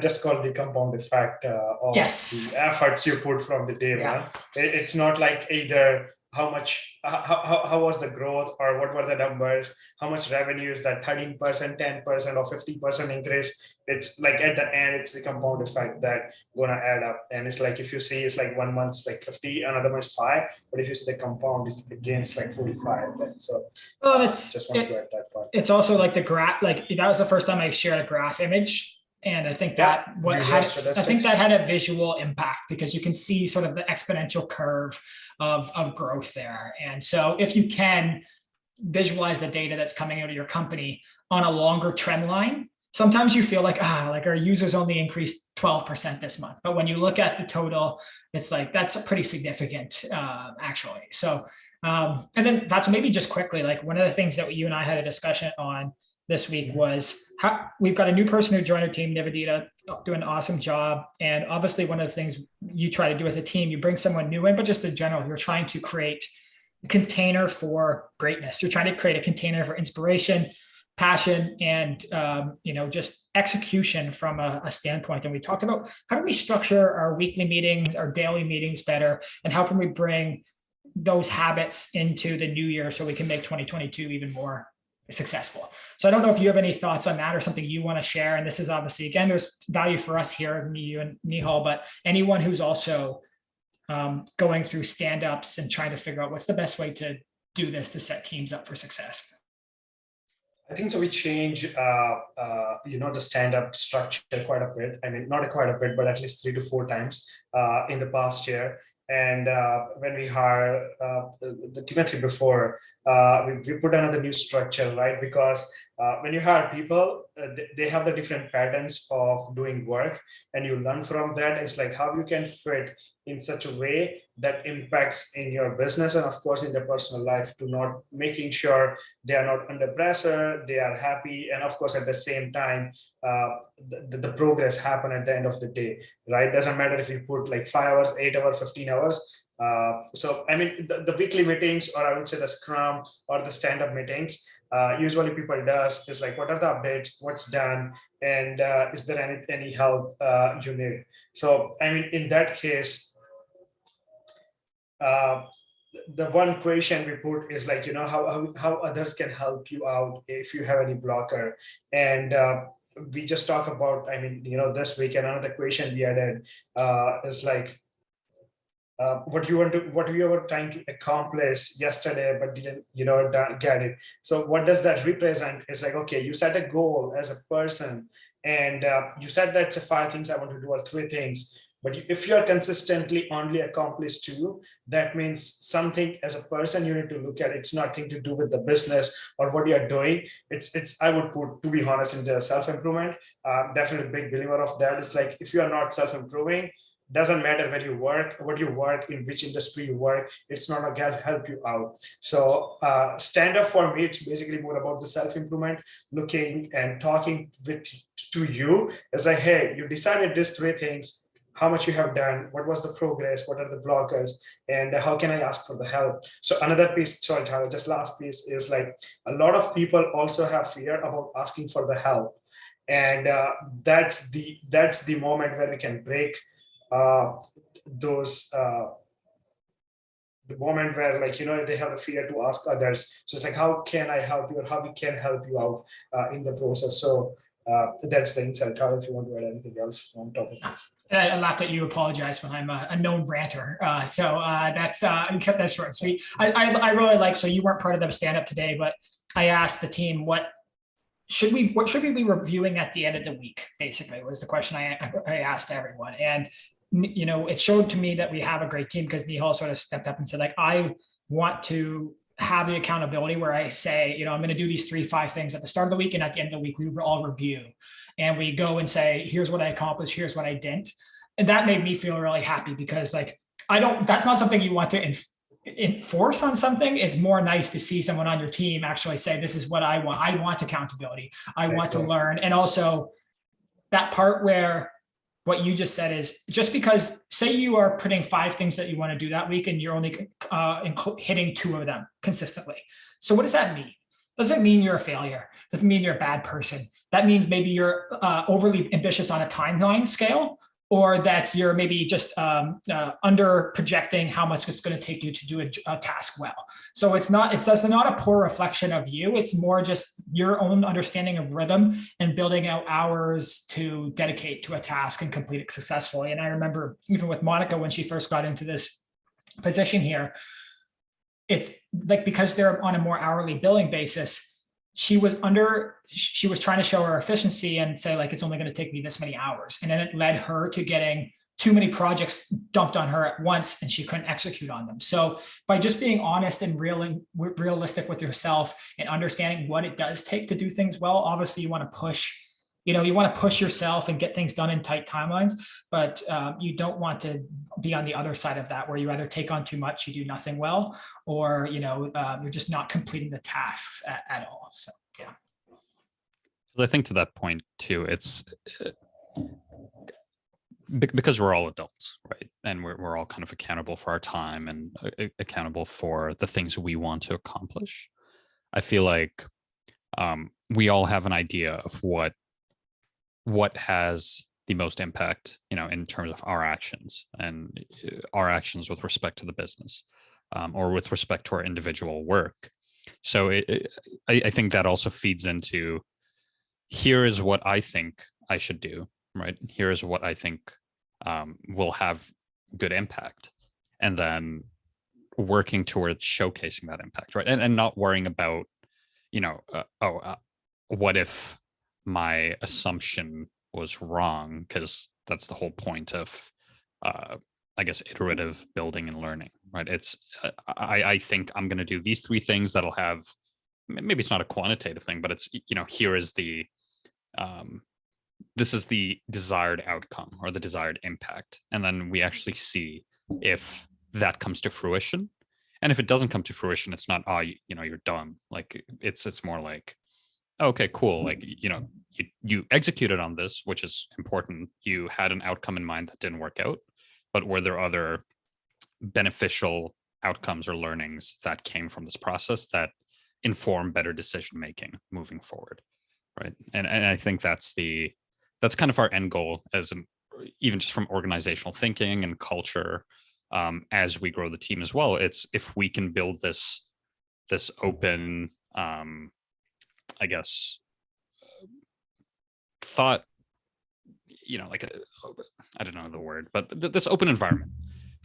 just called the compound effect of yes. The efforts you put from the day one. It's not like either how was the growth or what were the numbers, how much revenue is that 13%, 10% or 50% increase. It's like at the end, it's the compound effect that gonna add up. And it's like, if you see it's like 1 month's like 50, another month's 5, but if you see the compound, it's like 45. So just want to add that part. It's also like the graph, like that was the first time I shared a graph image. And I think that had a visual impact because you can see sort of the exponential curve of growth there. And so if you can visualize the data that's coming out of your company on a longer trend line, sometimes you feel like, our users only increased 12% this month. But when you look at the total, it's like, that's pretty significant, actually. So, and then that's maybe just quickly, like one of the things that you and I had a discussion on this week was how we've got a new person who joined our team, Nivedita, doing an awesome job. And obviously one of the things you try to do as a team, you bring someone new in, but just in general, you're trying to create a container for greatness. You're trying to create a container for inspiration, passion, and just execution from a standpoint. And we talked about how do we structure our weekly meetings, our daily meetings better, and how can we bring those habits into the new year so we can make 2022 even more successful. So I don't know if you have any thoughts on that or something you want to share. And this is obviously, again, there's value for us here, me, you, and Nihal, but anyone who's also going through stand-ups and trying to figure out what's the best way to do this to set teams up for success. I think so. We change, the stand-up structure quite a bit. I mean, not quite a bit, but at least 3 to 4 times in the past year. And when we hire Timothy before, we put another new structure, right? Because when you hire people, they have the different patterns of doing work, and you learn from that. It's like how you can fit in such a way that impacts in your business and of course in their personal life, to not making sure they are not under pressure, they are happy, and of course at the same time the progress happen at the end of the day, right? Doesn't matter if you put like 5 hours, 8 hours, 15 hours. So I mean the weekly meetings, or I would say the scrum or the stand-up meetings, usually people does is like, what are the updates, what's done, and is there any help you need? So I mean in that case, the one question we put is like, how others can help you out if you have any blocker. And we just talk about, I mean, this week, another question we added is like, what you were trying to accomplish yesterday, but didn't, get it. So what does that represent? It's like, okay, you set a goal as a person, and you said that's 5 things I want to do, or 3 things. But if you're consistently only accomplish 2, that means something as a person you need to look at. It's nothing to do with the business or what you're doing. It's I would put, to be honest, in the self-improvement. Definitely a big believer of that. It's like, if you are not self-improving, doesn't matter where you work, what you work, in which industry you work, it's not gonna help you out. So stand up for me, it's basically more about the self-improvement, looking and talking to you. It's like, hey, you decided these 3 things, how much you have done, what was the progress, what are the blockers, and how can I ask for the help? So another piece, sorry, Tyler, just last piece is like, a lot of people also have fear about asking for the help. And that's the moment where we can break those the moment where, like, they have a fear to ask others. So it's like, how can I help you, or how we can help you out in the process. So that's the insight. Tyler, if you want to add anything else on top of this. I laughed at you. Apologize when I'm a known ranter. So that's you kept that short and sweet. I really like. So you weren't part of the stand up today, but I asked the team what should we be reviewing at the end of the week. Basically, was the question I asked everyone, and it showed to me that we have a great team, because Nihal sort of stepped up and said, like, I want to have the accountability where I say, I'm going to do these 3-5 things at the start of the week, and at the end of the week, we all review and we go and say, here's what I accomplished, here's what I didn't. And that made me feel really happy, because like, that's not something you want to enforce on something. It's more nice to see someone on your team actually say, this is what I want. I want accountability. I want to learn. And also that part where what you just said is, just because, say you are putting 5 things that you want to do that week and you're only hitting 2 of them consistently. So what does that mean? Doesn't mean you're a failure. Doesn't mean you're a bad person. That means maybe you're overly ambitious on a timeline scale, or that you're maybe just under projecting how much it's going to take you to do a task well. So it's not a poor reflection of you. It's more just your own understanding of rhythm and building out hours to dedicate to a task and complete it successfully. And I remember even with Monica, when she first got into this position here, it's like, because they're on a more hourly billing basis, she was trying to show her efficiency and say, like, it's only going to take me this many hours. And then it led her to getting too many projects dumped on her at once, and she couldn't execute on them. So by just being honest and realistic with yourself and understanding what it does take to do things well, obviously you want to push, yourself and get things done in tight timelines, but you don't want to be on the other side of that, where you either take on too much, you do nothing well, or you're just not completing the tasks at all. So yeah. I think to that point too, it's because we're all adults, right? And we're all kind of accountable for our time and accountable for the things we want to accomplish. I feel like we all have an idea of what has the most impact, in terms of our actions, and our actions with respect to the business, or with respect to our individual work. So I think that also feeds into, here is what I think I should do, right? Here is what I think will have good impact, and then working towards showcasing that impact, right? And not worrying about, what if my assumption was wrong? Because that's the whole point of, I guess, iterative building and learning, right? It's, I think I'm going to do these 3 things that'll have, maybe it's not a quantitative thing, but it's, here is the, this is the desired outcome or the desired impact. And then we actually see if that comes to fruition. And if it doesn't come to fruition, it's not, you're done. Like it's more like, okay, cool. Like, you executed on this, which is important. You had an outcome in mind that didn't work out, but were there other beneficial outcomes or learnings that came from this process that inform better decision making moving forward, right? And I think that's kind of our end goal, as even just from organizational thinking and culture, as we grow the team as well. It's if we can build this open, I guess, thought, like I don't know the word, but this open environment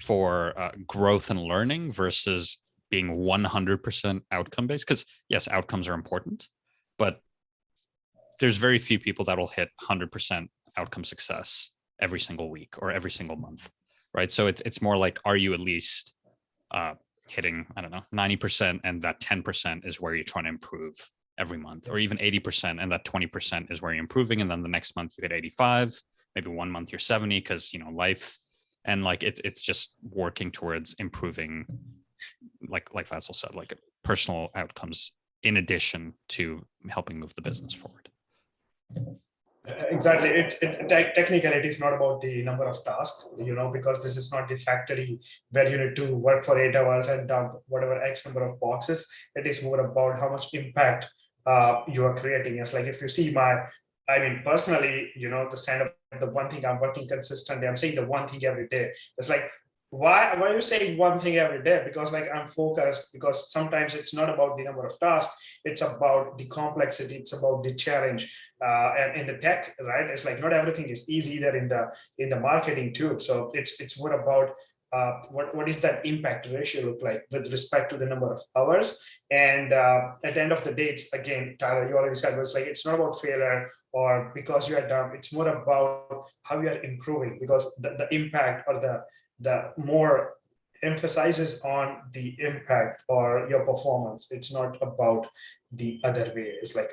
for growth and learning versus being 100% outcome based. Because yes, outcomes are important, but there's very few people that will hit 100% outcome success every single week or every single month, right? So it's more like, are you at least hitting, I don't know, 90%, and that 10% is where you're trying to improve every month, or even 80%, and that 20% is where you're improving, and then the next month you hit 85, maybe one month you're 70 because life, and like it's just working towards improving, like Vatsal said, like personal outcomes in addition to helping move the business forward. Exactly. Technically, it is not about the number of tasks, because this is not the factory where you need to work for 8 hours and dump whatever X number of boxes. It is more about how much impact you are creating. It's like, if you see personally, the stand-up, the one thing I'm working consistently, I'm saying the one thing every day. It's like, why are you saying one thing every day? Because like I'm focused, because sometimes it's not about the number of tasks, it's about the complexity, it's about the challenge. And in the tech, right, it's like not everything is easy either in the marketing too. So it's more about what is that impact ratio look like with respect to the number of hours. And at the end of the day, it's, again, Tyler, you already said, it's like, it's not about failure or because you are dumb. It's more about how you are improving, because the impact or the more emphasizes on the impact or your performance. It's not about the other way. It's like,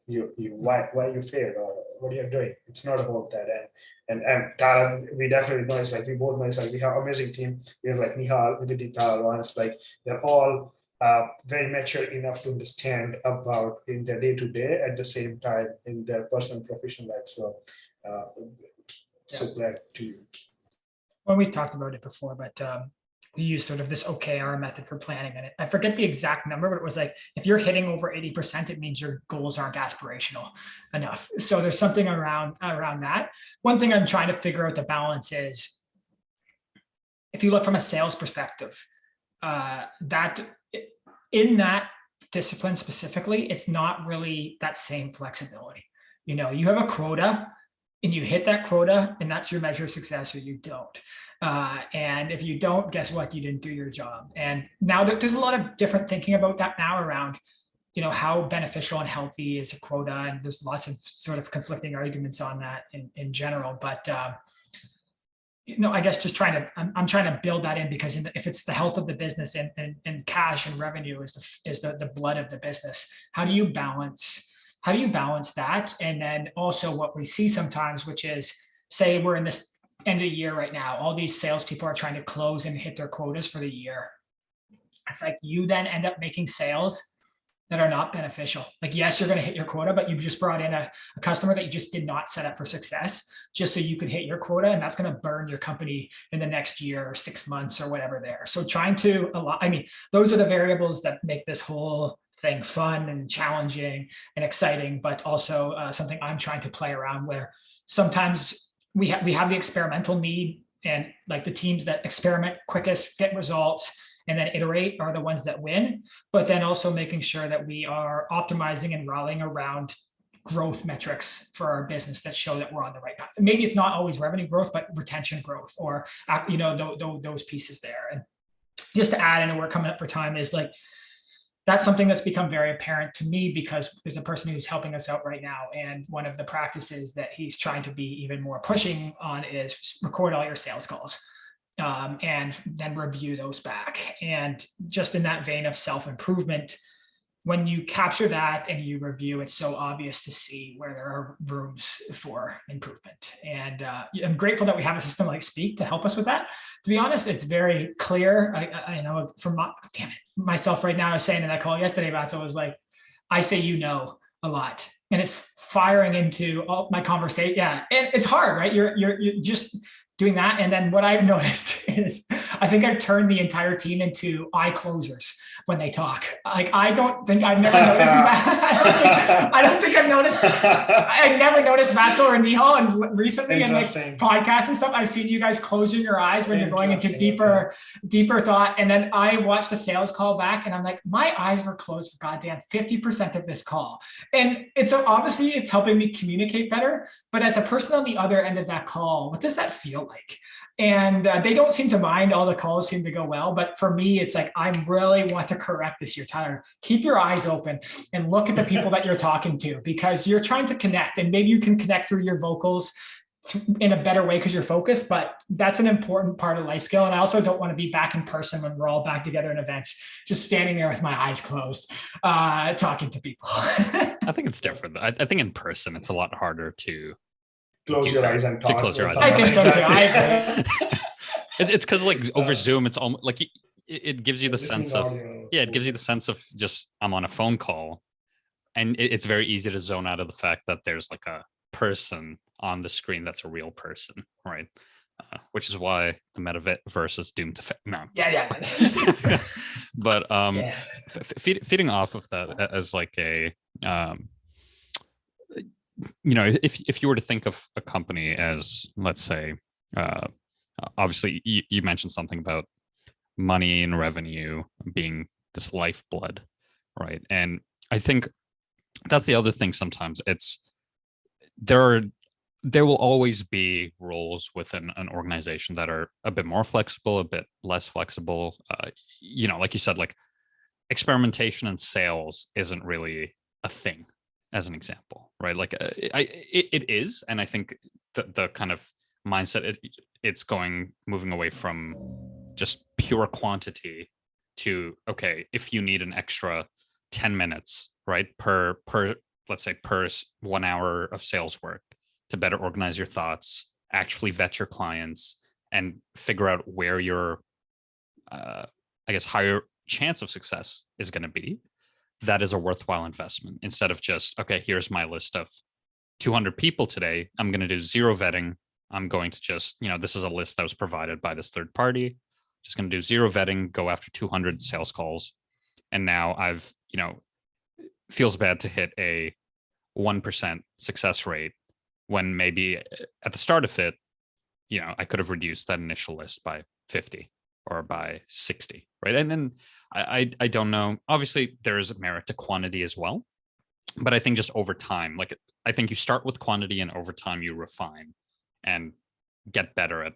why you failed or what you're doing. It's not about that. And Tara, we definitely know, it's like, we both know, it's like, we have an amazing team. We have like Nihal, Vidita, it's like, they're all very mature enough to understand about in their day-to-day, at the same time in their personal and professional life. So so glad to. Well, we've talked about it before, but we use sort of this OKR method for planning. And I forget the exact number, but it was like, if you're hitting over 80%, it means your goals aren't aspirational enough. So there's something around that. One thing I'm trying to figure out the balance is, if you look from a sales perspective, that in that discipline specifically, it's not really that same flexibility. You have a quota, and you hit that quota, and that's your measure of success, or you don't. And if you don't, guess what? You didn't do your job. And now there's a lot of different thinking about that now around, how beneficial and healthy is a quota. And there's lots of sort of conflicting arguments on that in general. But, I guess just I'm trying to build that in, because if it's the health of the business and cash and revenue is the blood of the business, how do you balance that? And then also what we see sometimes, which is, say we're in this end of the year right now, all these salespeople are trying to close and hit their quotas for the year. It's like, you then end up making sales that are not beneficial. Like, yes, you're going to hit your quota, but you just brought in a customer that you just did not set up for success just so you could hit your quota. And that's going to burn your company in the next year or 6 months or whatever there. So trying to those are the variables that make this whole thing fun and challenging and exciting, but also something I'm trying to play around, where sometimes we have the experimental need, and like the teams that experiment quickest get results and then iterate are the ones that win. But then also making sure that we are optimizing and rallying around growth metrics for our business that show that we're on the right path. And maybe it's not always revenue growth, but retention growth, or those pieces there. And just to add, and we're coming up for time, is like, that's something that's become very apparent to me because there's a person who's helping us out right now. And one of the practices that he's trying to be even more pushing on is record all your sales calls and then review those back. And just in that vein of self-improvement, when you capture that and you review, it's so obvious to see where there are rooms for improvement. And I'm grateful that we have a system like Speak to help us with that. To be honest, it's very clear. I know from myself right now, I was saying in that call yesterday, Vatso was like, I say, a lot, and it's firing into all my conversation. Yeah. And it's hard, right? You're just doing that. And then what I've noticed is I think I've turned the entire team into eye closers when they talk. Like, I don't think I've never noticed that. I don't think I've noticed. I never noticed Vatso or Nihal, and recently in like podcasts and stuff, I've seen you guys closing your eyes when you're going into deeper thought. And then I watched the sales call back, and I'm like, my eyes were closed for goddamn 50% of this call. And it's obviously it's helping me communicate better. But as a person on the other end of that call, what does that feel like? And they don't seem to mind. All the calls seem to go well. But for me, it's like, I really want to correct this here, Tyler. Keep your eyes open and look at the people that you're talking to, because you're trying to connect, and maybe you can connect through your vocals in a better way because you're focused, but that's an important part of life skill. And I also don't want to be back in person when we're all back together in events, just standing there with my eyes closed, talking to people. I think it's different. I think in person, it's a lot harder to close your eyes and talk. Close your eyes. I think so too. I agree. It's because like over Zoom, it's almost like it gives you the sense of, it gives you the sense of just, I'm on a phone call, and it's very easy to zone out of the fact that there's like a person on the screen that's a real person, right? Which is why the metaverse is doomed to fail. No. Yeah. But feeding off of that as like a, if you were to think of a company as, let's say, obviously you mentioned something about money and revenue being this lifeblood, right? And I think that's the other thing. Sometimes there will always be roles within an organization that are a bit more flexible, a bit less flexible. Like you said, like experimentation and sales isn't really a thing, as an example, right? Like it is, and I think the kind of mindset it's moving away from just pure quantity to, okay, if you need an extra 10 minutes, right, per let's say per 1 hour of sales work to better organize your thoughts, actually vet your clients, and figure out where your higher chance of success is going to be, that is a worthwhile investment, instead of just, okay, here's my list of 200 people today, I'm going to do zero vetting. I'm going to just, this is a list that was provided by this third party, just going to do zero vetting, go after 200 sales calls. And now I've, feels bad to hit a 1% success rate, when maybe at the start of it, I could have reduced that initial list by 50 or by 60, right? And then I don't know. Obviously, there is merit to quantity as well, but I think just over time, like I think you start with quantity, and over time you refine and get better at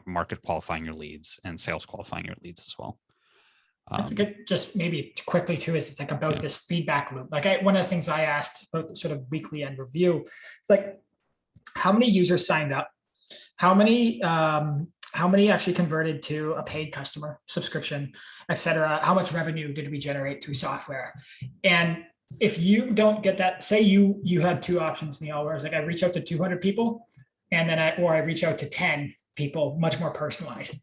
market qualifying your leads and sales qualifying your leads as well. I think it just maybe quickly too is it's like about this feedback loop. Like one of the things I asked about the sort of weekly end review, it's like, how many users signed up? How many actually converted to a paid customer subscription, et cetera? How much revenue did we generate through software? And if you don't get that, say you had two options, Neil, where it's like I reach out to 200 people, and then I reach out to 10 people, much more personalized.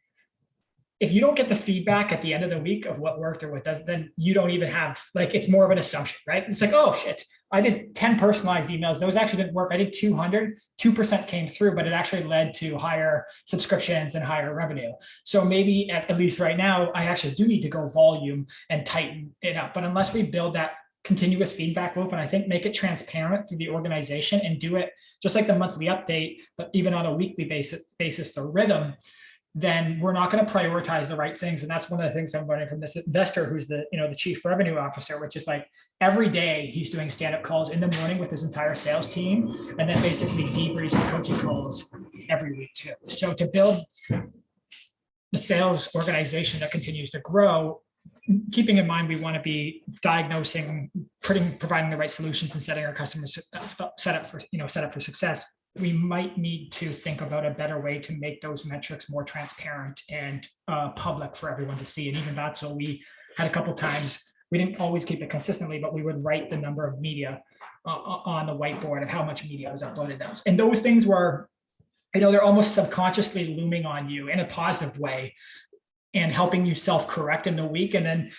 If you don't get the feedback at the end of the week of what worked or what doesn't, then you don't even have, like, it's more of an assumption, right? It's like, oh shit, I did 10 personalized emails. Those actually didn't work. I did 200, 2% came through, but it actually led to higher subscriptions and higher revenue. So maybe at least right now, I actually do need to go volume and tighten it up. But unless we build that continuous feedback loop, and I think make it transparent through the organization and do it just like the monthly update, but even on a weekly basis, the rhythm, then we're not going to prioritize the right things. And that's one of the things I'm learning from this investor who's the chief revenue officer, which is like every day he's doing stand-up calls in the morning with his entire sales team, and then basically debriefs and coaching calls every week too. So to build the sales organization that continues to grow, keeping in mind, we want to be diagnosing, providing the right solutions and setting our customers set up for success. We might need to think about a better way to make those metrics more transparent and public for everyone to see. And even that, so we had a couple times, we didn't always keep it consistently, but we would write the number of media on the whiteboard of how much media was uploaded. And those things were, they're almost subconsciously looming on you in a positive way and helping you self-correct in the week. And then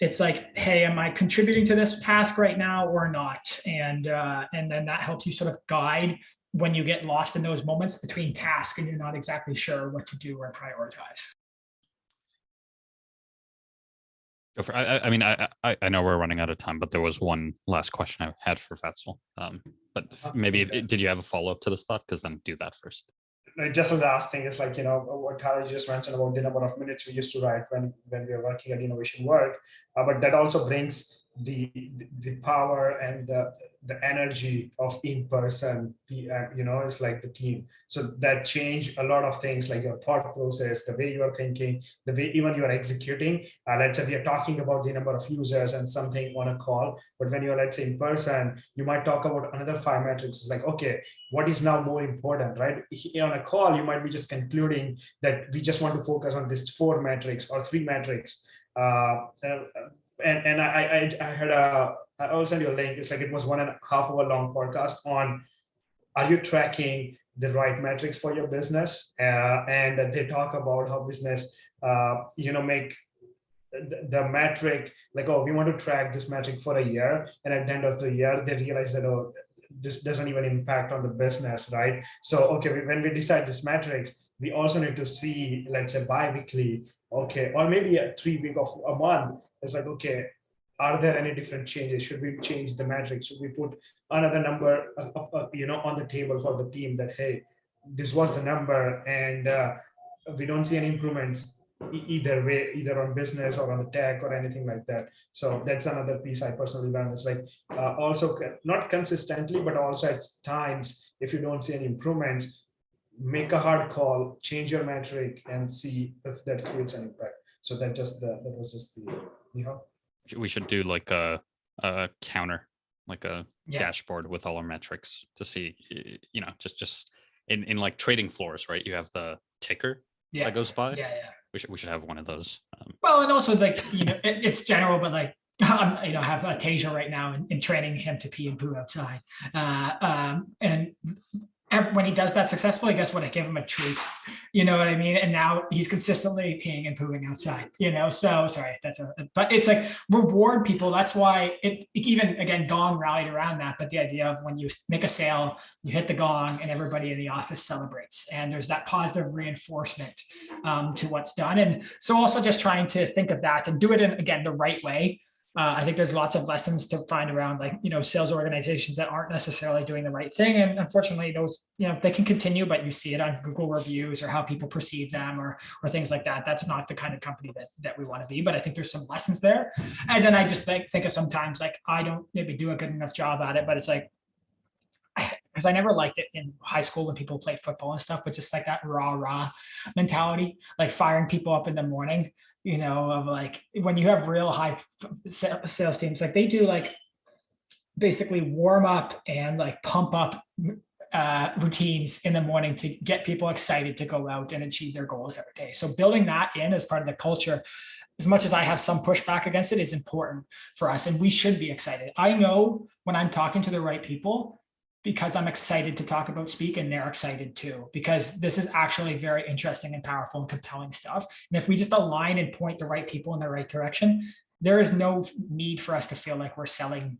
it's like, hey, am I contributing to this task right now or not? And then that helps you sort of guide when you get lost in those moments between tasks and you're not exactly sure what to do or prioritize. I mean, I know we're running out of time, but there was one last question I had for 𝗏𝗏. But maybe, did you have a follow-up to this thought? Because then do that first. Just the last thing is like, what 𝗏𝗏 just mentioned about the number of minutes we used to write when we were working at innovation work, but that also brings the power and the energy of in-person, it's like the team. So that changed a lot of things, like your thought process, the way you are thinking, the way even you are executing. Let's say we are talking about the number of users and something on a call, but when you're, let's say, in person, you might talk about another 5 metrics. It's like, okay, what is now more important, right? On a call, you might be just concluding that we just want to focus on this 4 metrics or 3 metrics. And I had I'll send you a link. It's like, it was 1.5 hour long podcast on, are you tracking the right metrics for your business? And they talk about how business, make the metric, like, oh, we want to track this metric for a year. And at the end of the year, they realize that, oh, this doesn't even impact on the business, right? So, okay, when we decide this metrics, we also need to see, let's say, bi-weekly, okay, or maybe a 3 week of a month. It's like, okay, are there any different changes? Should we change the metrics? Should we put another number, on the table for the team that, hey, this was the number, and we don't see any improvements either way, either on business or on the tech or anything like that. So that's another piece I personally learned. It's like, also not consistently, but also at times, if you don't see any improvements, make a hard call, change your metric, and see if that creates an impact. So that was just the, We should do like a counter, like a dashboard with all our metrics to see, just in like trading floors, right? You have the ticker that goes by. Yeah. We should have one of those. Well, and also, like, it's general, but like, have a 𝗏𝗏 right now in training him to pee and poo outside. And when he does that successfully, guess what? I give him a treat. You know what I mean? And now he's consistently peeing and pooing outside, so sorry, but it's like, reward people. That's why it even, again, Gong rallied around that. But the idea of when you make a sale, you hit the gong and everybody in the office celebrates. And there's that positive reinforcement to what's done. And so also just trying to think of that and do it in, again, the right way. I think there's lots of lessons to find around, like, sales organizations that aren't necessarily doing the right thing. And unfortunately, those, they can continue, but you see it on Google reviews or how people perceive them or things like that. That's not the kind of company that we want to be. But I think there's some lessons there. And then I just think of sometimes, like, I don't maybe do a good enough job at it, but it's like, because I never liked it in high school when people played football and stuff, but just like that rah mentality, like firing people up in the morning, of like, when you have real high sales teams, like they do like basically warm up and like pump up routines in the morning to get people excited to go out and achieve their goals every day. So building that in as part of the culture, as much as I have some pushback against it, is important for us. And we should be excited. I know when I'm talking to the right people, because I'm excited to talk about Speak, and they're excited too, because this is actually very interesting and powerful and compelling stuff. And if we just align and point the right people in the right direction, there is no need for us to feel like we're selling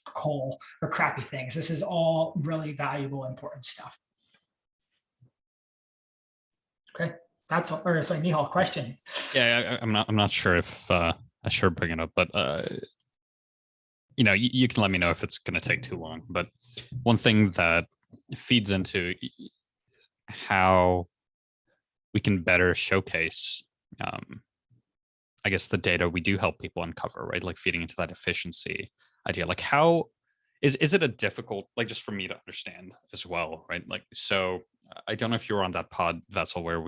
coal or crappy things. This is all really valuable, important stuff. Okay, that's all. Or sorry, Nihal, question. Yeah, I'm not sure if I should bring it up, but you can let me know if it's going to take too long. But one thing that feeds into how we can better showcase, I guess, the data we do help people uncover, right? Like feeding into that efficiency idea. Like, how is it a difficult, like, just for me to understand as well, right? Like, so I don't know if you were on that pod, 𝗏𝗏, where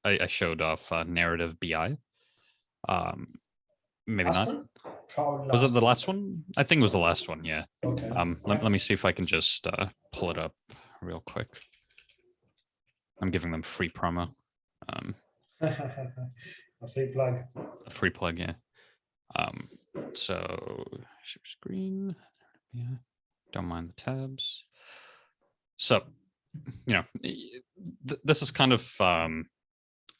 I showed off narrative BI. maybe Last not. one? Probably Was it last the one. last one? I think it was the last one. Yeah. Okay. Let me see if I can just pull it up real quick. I'm giving them free promo. A free plug. A free plug, yeah. So share screen. Yeah. Don't mind the tabs. So, you know, this is kind of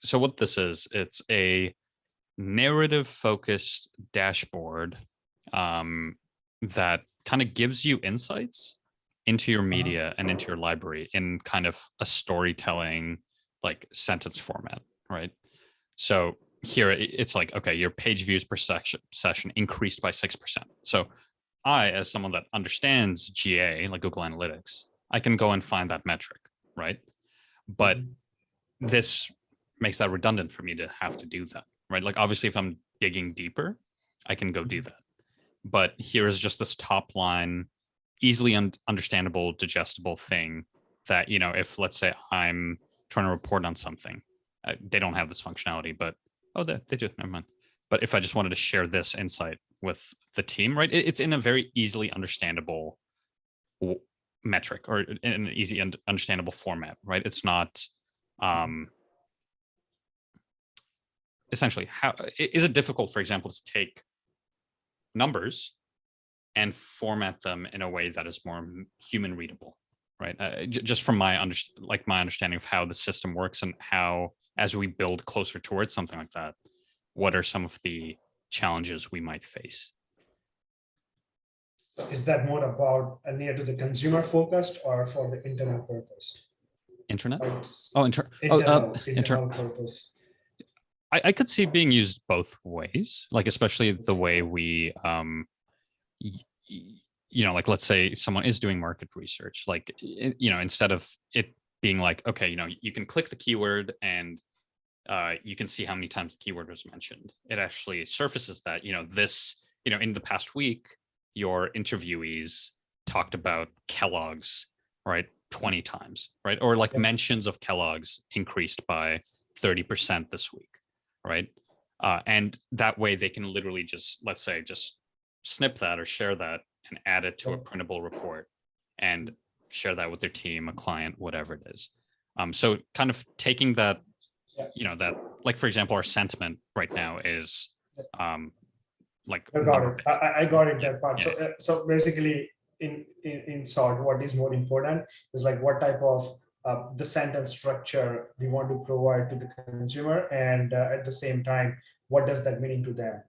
so what this is, it's a narrative focused dashboard that kind of gives you insights into your media and into your library in kind of a storytelling like sentence format, right? So here it's like, okay, your page views per session increased by 6%. So I, as someone that understands GA, like Google Analytics, I can go and find that metric, right? But this makes that redundant for me to have to do that, right? Like obviously if I'm digging deeper, I can go do that. But here is just this top line, easily understandable, digestible thing that, you know, if let's say I'm trying to report on something, they don't have this functionality, but oh, they do, never mind. But if I just wanted to share this insight with the team, right, it's in a very easily understandable metric or in an easy and understandable format, right? It's not essentially how is it difficult, for example, to take numbers and format them in a way that is more human readable, right? Just from my understanding of how the system works and how, as we build closer towards something like that, what are some of the challenges we might face? Is that more about near to the consumer focused or for the internal purpose? Internet? Like Oh, internal purpose. I could see it being used both ways, like especially the way we, you know, like let's say someone is doing market research, like, you know, instead of it being like, okay, you know, you can click the keyword and you can see how many times the keyword was mentioned. It actually surfaces that, you know, this, you know, in the past week, your interviewees talked about Kellogg's, right, 20 times, right? Or like mentions of Kellogg's increased by 30% this week, right? And that way they can literally just, let's say, just snip that or share that and add it to a printable report and share that with their team, a client, whatever it is. So kind of taking that, you know, that, like, for example, our sentiment right now is like I got it. I got it, that part. Yeah. So basically, in short, what is more important is like what type of the sentence structure we want to provide to the consumer, and at the same time, what does that mean to them?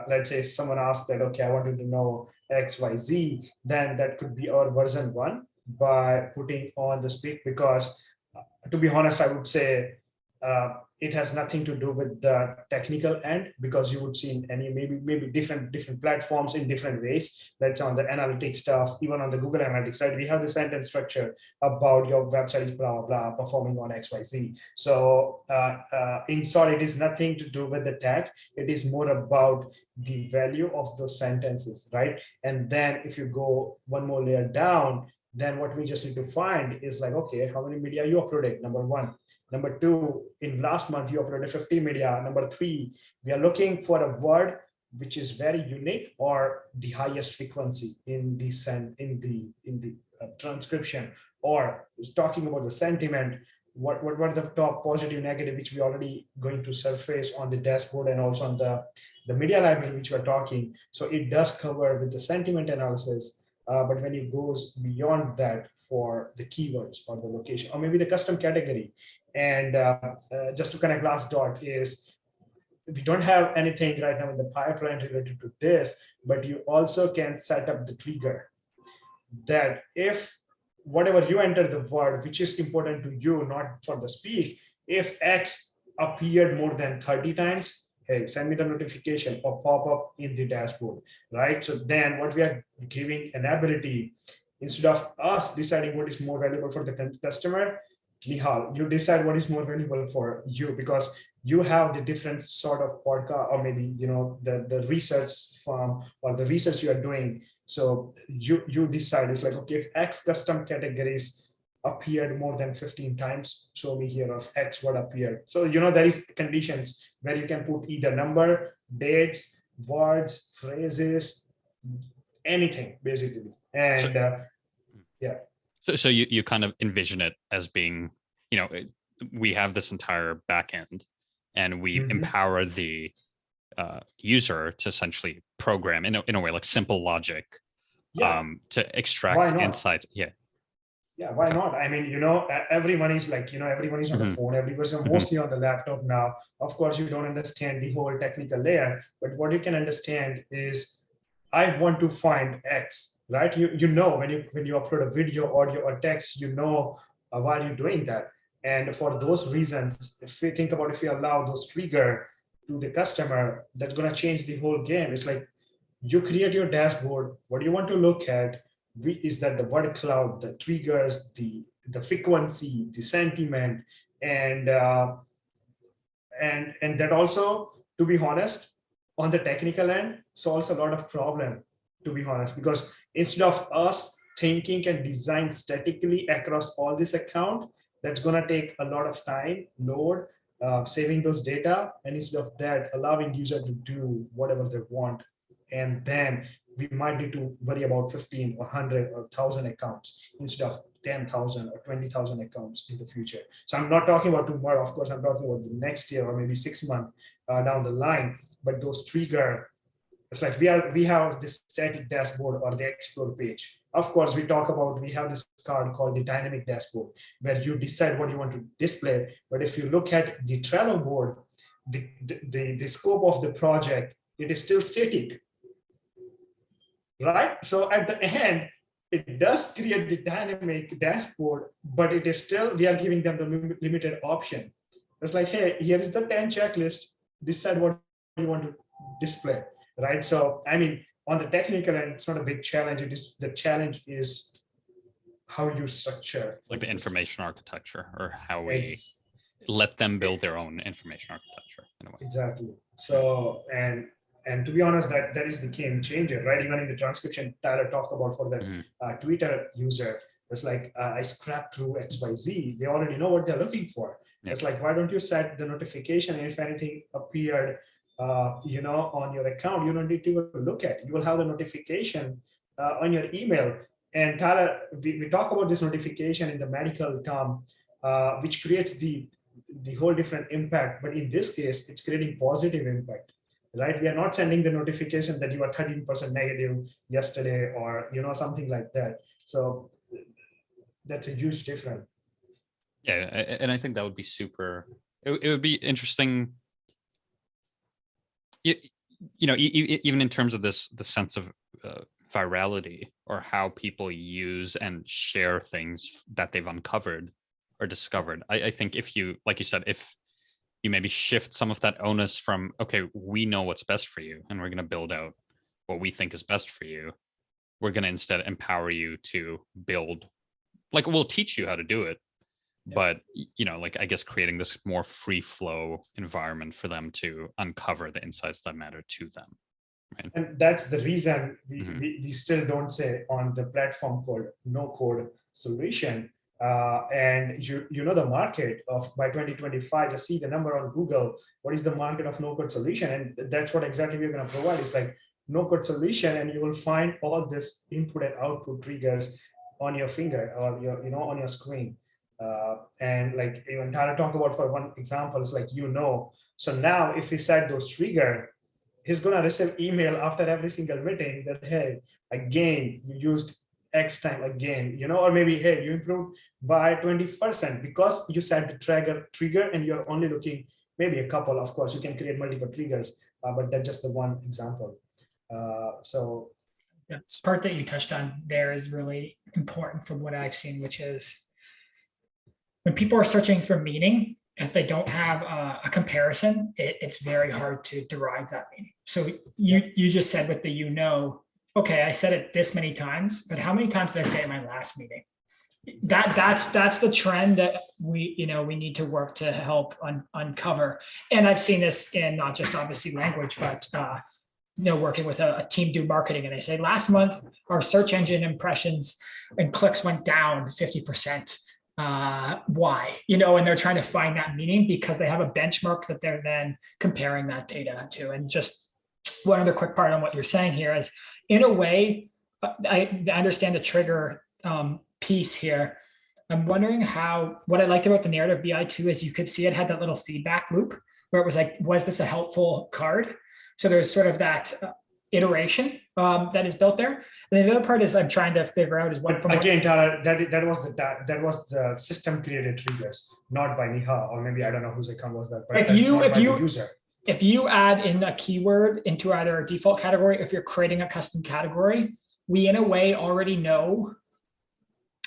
Let's say if someone asks that, okay, I wanted to know XYZ, then that could be our version 1 by putting on the speak, because to be honest, I would say it has nothing to do with the technical end, because you would see in any maybe different platforms in different ways. Let's say on the analytics stuff, even on the Google Analytics, right? We have the sentence structure about your website is blah, blah, blah, performing on XYZ. So in short, it is nothing to do with the tag. It is more about the value of those sentences, right? And then if you go one more layer down, then what we just need to find is like, okay, how many media you uploaded? Number 1. Number 2, in last month you uploaded 50 media. Number 3, we are looking for a word which is very unique or the highest frequency in the transcription, or is talking about the sentiment. What were the top positive, negative, which we already going to surface on the dashboard and also on the media library which we're talking. So it does cover with the sentiment analysis. But when it goes beyond that for the keywords or the location or maybe the custom category, and just to connect last dot is we don't have anything right now in the pipeline related to this, but you also can set up the trigger that if whatever you enter the word, which is important to you, not for the speak, if X appeared more than 30 times, hey, send me the notification or pop up in the dashboard, right? So then what we are giving an ability, instead of us deciding what is more valuable for the customer, Nihal, you decide what is more valuable for you, because you have the different sort of podcast or maybe, you know, the research firm or the research you are doing. So you decide, it's like, okay, if X custom categories appeared more than 15 times, show me here of X word appeared. So, there is conditions where you can put either number, dates, words, phrases, anything basically. And yeah. So you kind of envision it as being, we have this entire backend and we empower the user to essentially program in a way like simple logic to extract insights. Yeah, why not? I mean, everyone is like, everyone is on the phone, everyone's mostly on the laptop now. Of course, you don't understand the whole technical layer, but what you can understand is I want to find X, right? You know, when you upload a video, audio, or text, why are you doing that? And for those reasons, if you allow those trigger to the customer, that's going to change the whole game. It's like you create your dashboard. What do you want to look at? Is that the word cloud, the triggers, the frequency, the sentiment, and that also, to be honest, on the technical end, solves a lot of problem, to be honest, because instead of us thinking and design statically across all this account, that's going to take a lot of time, load, saving those data, and instead of that, allowing user to do whatever they want, and then we might need to worry about 15 or 100 or 1,000 accounts instead of 10,000 or 20,000 accounts in the future. So I'm not talking about tomorrow, of course, I'm talking about the next year or maybe 6 months down the line. But those trigger, it's like we have this static dashboard or the explore page. Of course, we have this card called the dynamic dashboard, where you decide what you want to display. But if you look at the Trello board, the scope of the project, it is still static. Right? So at the end, it does create the dynamic dashboard, but it is still, we are giving them the limited option. It's like, hey, here's the 10 checklist, decide what you want to display, right? So, I mean, on the technical end, it's not a big challenge. The challenge is how you structure. Like the information architecture, or how we let them build their own information architecture in a way. Exactly. So, and to be honest, that is the game changer, right? Even in the transcription Tyler talked about for that Twitter user, it's like, I scrapped through XYZ. They already know what they're looking for. Yeah. It's like, why don't you set the notification? And if anything appeared, on your account, you don't need to look at it. You will have the notification on your email. And Tyler, we talk about this notification in the medical term, which creates the whole different impact. But in this case, it's creating positive impact. Right, we are not sending the notification that you are 13% negative yesterday, or something like that. So that's a huge difference. Yeah, and I think that would be super. It would be interesting. Even in terms of the sense of virality, or how people use and share things that they've uncovered or discovered. I think if you, like you said, if you maybe shift some of that onus from, okay, we know what's best for you, and we're going to build out what we think is best for you. We're going to instead empower you to build, like, we'll teach you how to do it, but, like, I guess creating this more free flow environment for them to uncover the insights that matter to them. Right? And that's the reason we still don't say on the platform called no code solution. And the market of by 2025, just see the number on Google, what is the market of no code solution? And that's what exactly we're going to provide. It's like no code solution, and you will find all this input and output triggers on your finger, or on your screen. And like even Tyler talked about, for one example, it's like, so now if we set those trigger, he's going to receive email after every single meeting that, hey, again, you used X time again, or maybe, hey, you improved by 20% because you set the trigger and you're only looking maybe a couple. Of course, you can create multiple triggers, but that's just the one example. So the part that you touched on there is really important from what I've seen, which is when people are searching for meaning, if they don't have a comparison, it's very hard to derive that meaning. So you just said with the okay, I said it this many times, but how many times did I say it in my last meeting? That's the trend that we need to work to help uncover. And I've seen this in not just obviously language, but working with a team do marketing, and they say last month our search engine impressions and clicks went down 50%. why, and they're trying to find that meaning because they have a benchmark that they're then comparing that data to. And just one other quick part on what you're saying here is, in a way, I understand the trigger piece here. I'm wondering what I liked about the narrative BI too is you could see it had that little feedback loop where it was like, was this a helpful card? So there's sort of that iteration that is built there. And then the other part is I'm trying to figure out is what from again, Tara, that was the system created triggers, not by Neha, or maybe I don't know whose account was that. But if you add in a keyword into either a default category, if you're creating a custom category, we in a way already know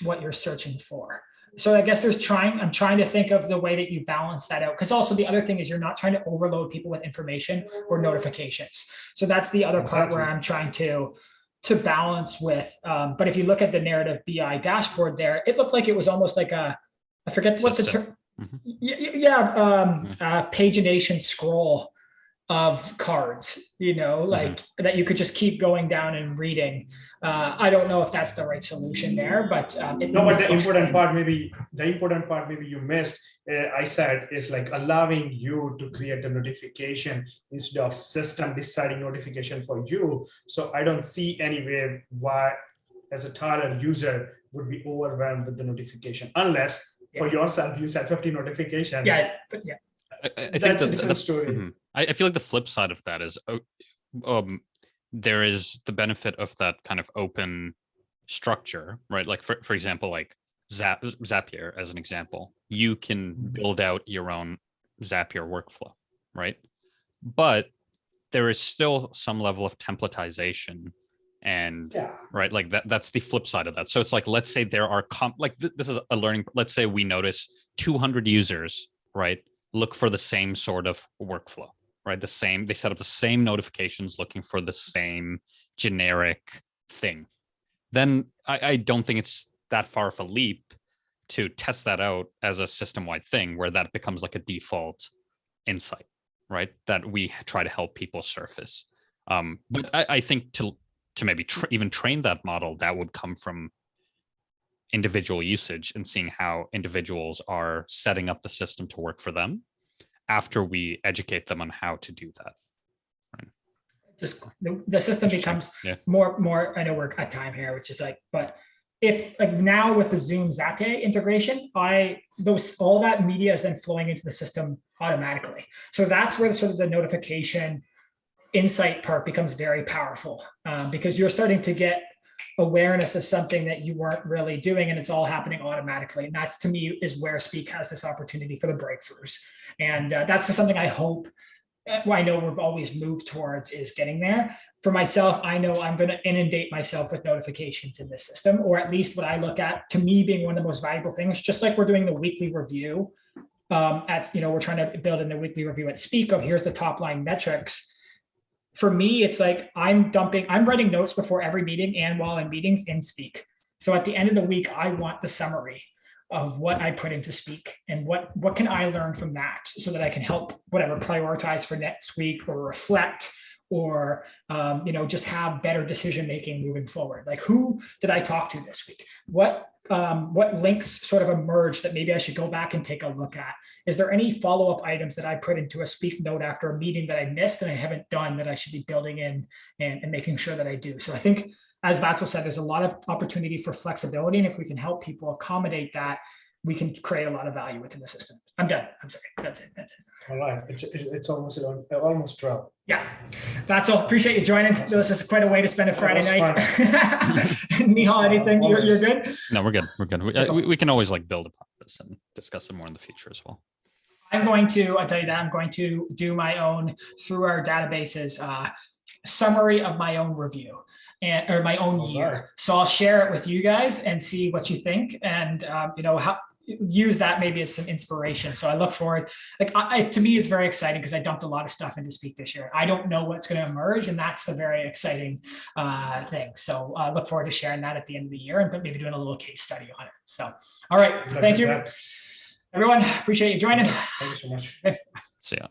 what you're searching for. So I guess I'm trying to think of the way that you balance that out. Because also the other thing is you're not trying to overload people with information or notifications. So that's the other part where I'm trying to balance with. But if you look at the narrative BI dashboard there, it looked like it was almost like I forget what the term, pagination scroll of cards, like that you could just keep going down and reading. I don't know if that's the right solution there, but but the important part maybe you missed, I said, is like allowing you to create the notification instead of system deciding notification for you. So I don't see any way why as a Tara user would be overwhelmed with the notification, unless for yourself you set 50 notifications. I think that's a different story. I feel like the flip side of that is there is the benefit of that kind of open structure, right? Like for example, like Zapier as an example, you can build out your own Zapier workflow, right? But there is still some level of templatization, and right, like that's the flip side of that. So it's like, let's say there are this is a learning. Let's say we notice 200 users, right? Look for the same sort of workflow, right? They set up the same notifications looking for the same generic thing. Then I don't think it's that far of a leap to test that out as a system-wide thing where that becomes like a default insight, right? That we try to help people surface. But I think to maybe even train that model, that would come from individual usage and seeing how individuals are setting up the system to work for them after we educate them on how to do that. Right. Just the system becomes more, I know we're at time here, which is like, but if like now with the Zoom Zapier integration, all that media is then flowing into the system automatically. So that's where sort of the notification insight part becomes very powerful, because you're starting to get awareness of something that you weren't really doing, and it's all happening automatically. And that's, to me, is where Speak has this opportunity for the breakthroughs. And that's just something I hope, I know we've always moved towards, is getting there. For myself, I know I'm going to inundate myself with notifications in this system, or at least what I look at, to me, being one of the most valuable things, just like we're doing the weekly review we're trying to build in the weekly review at Speak of here's the top line metrics. For me, it's like I'm writing notes before every meeting and while in meetings in Speak. So at the end of the week, I want the summary of what I put into Speak and what can I learn from that, so that I can help prioritize for next week, or reflect, or just have better decision making moving forward. Like, who did I talk to this week? What links sort of emerged that maybe I should go back and take a look at? Is there any follow-up items that I put into a Speak note after a meeting that I missed and I haven't done that I should be building in and making sure that I do? So I think, as Vatsil said, there's a lot of opportunity for flexibility. And if we can help people accommodate that, we can create a lot of value within the system. I'm done. I'm sorry. That's it. All right. It's almost 12. Yeah. That's all. Appreciate you joining. This is quite a way to spend a Friday night. Nihal, anything? You're good? No, we're good. We're good. We can always build upon this and discuss it more in the future as well. I'll tell you that I'm going to do my own, through our databases, summary of my own review or my own year. Right. So I'll share it with you guys and see what you think, and how use that maybe as some inspiration. So I look forward, to me, it's very exciting because I dumped a lot of stuff into Speak this year. I don't know what's going to emerge, and that's the very exciting thing. So I look forward to sharing that at the end of the year, and maybe doing a little case study on it. So, all right. Thank you, everyone. Appreciate you joining. Thank you so much. See ya.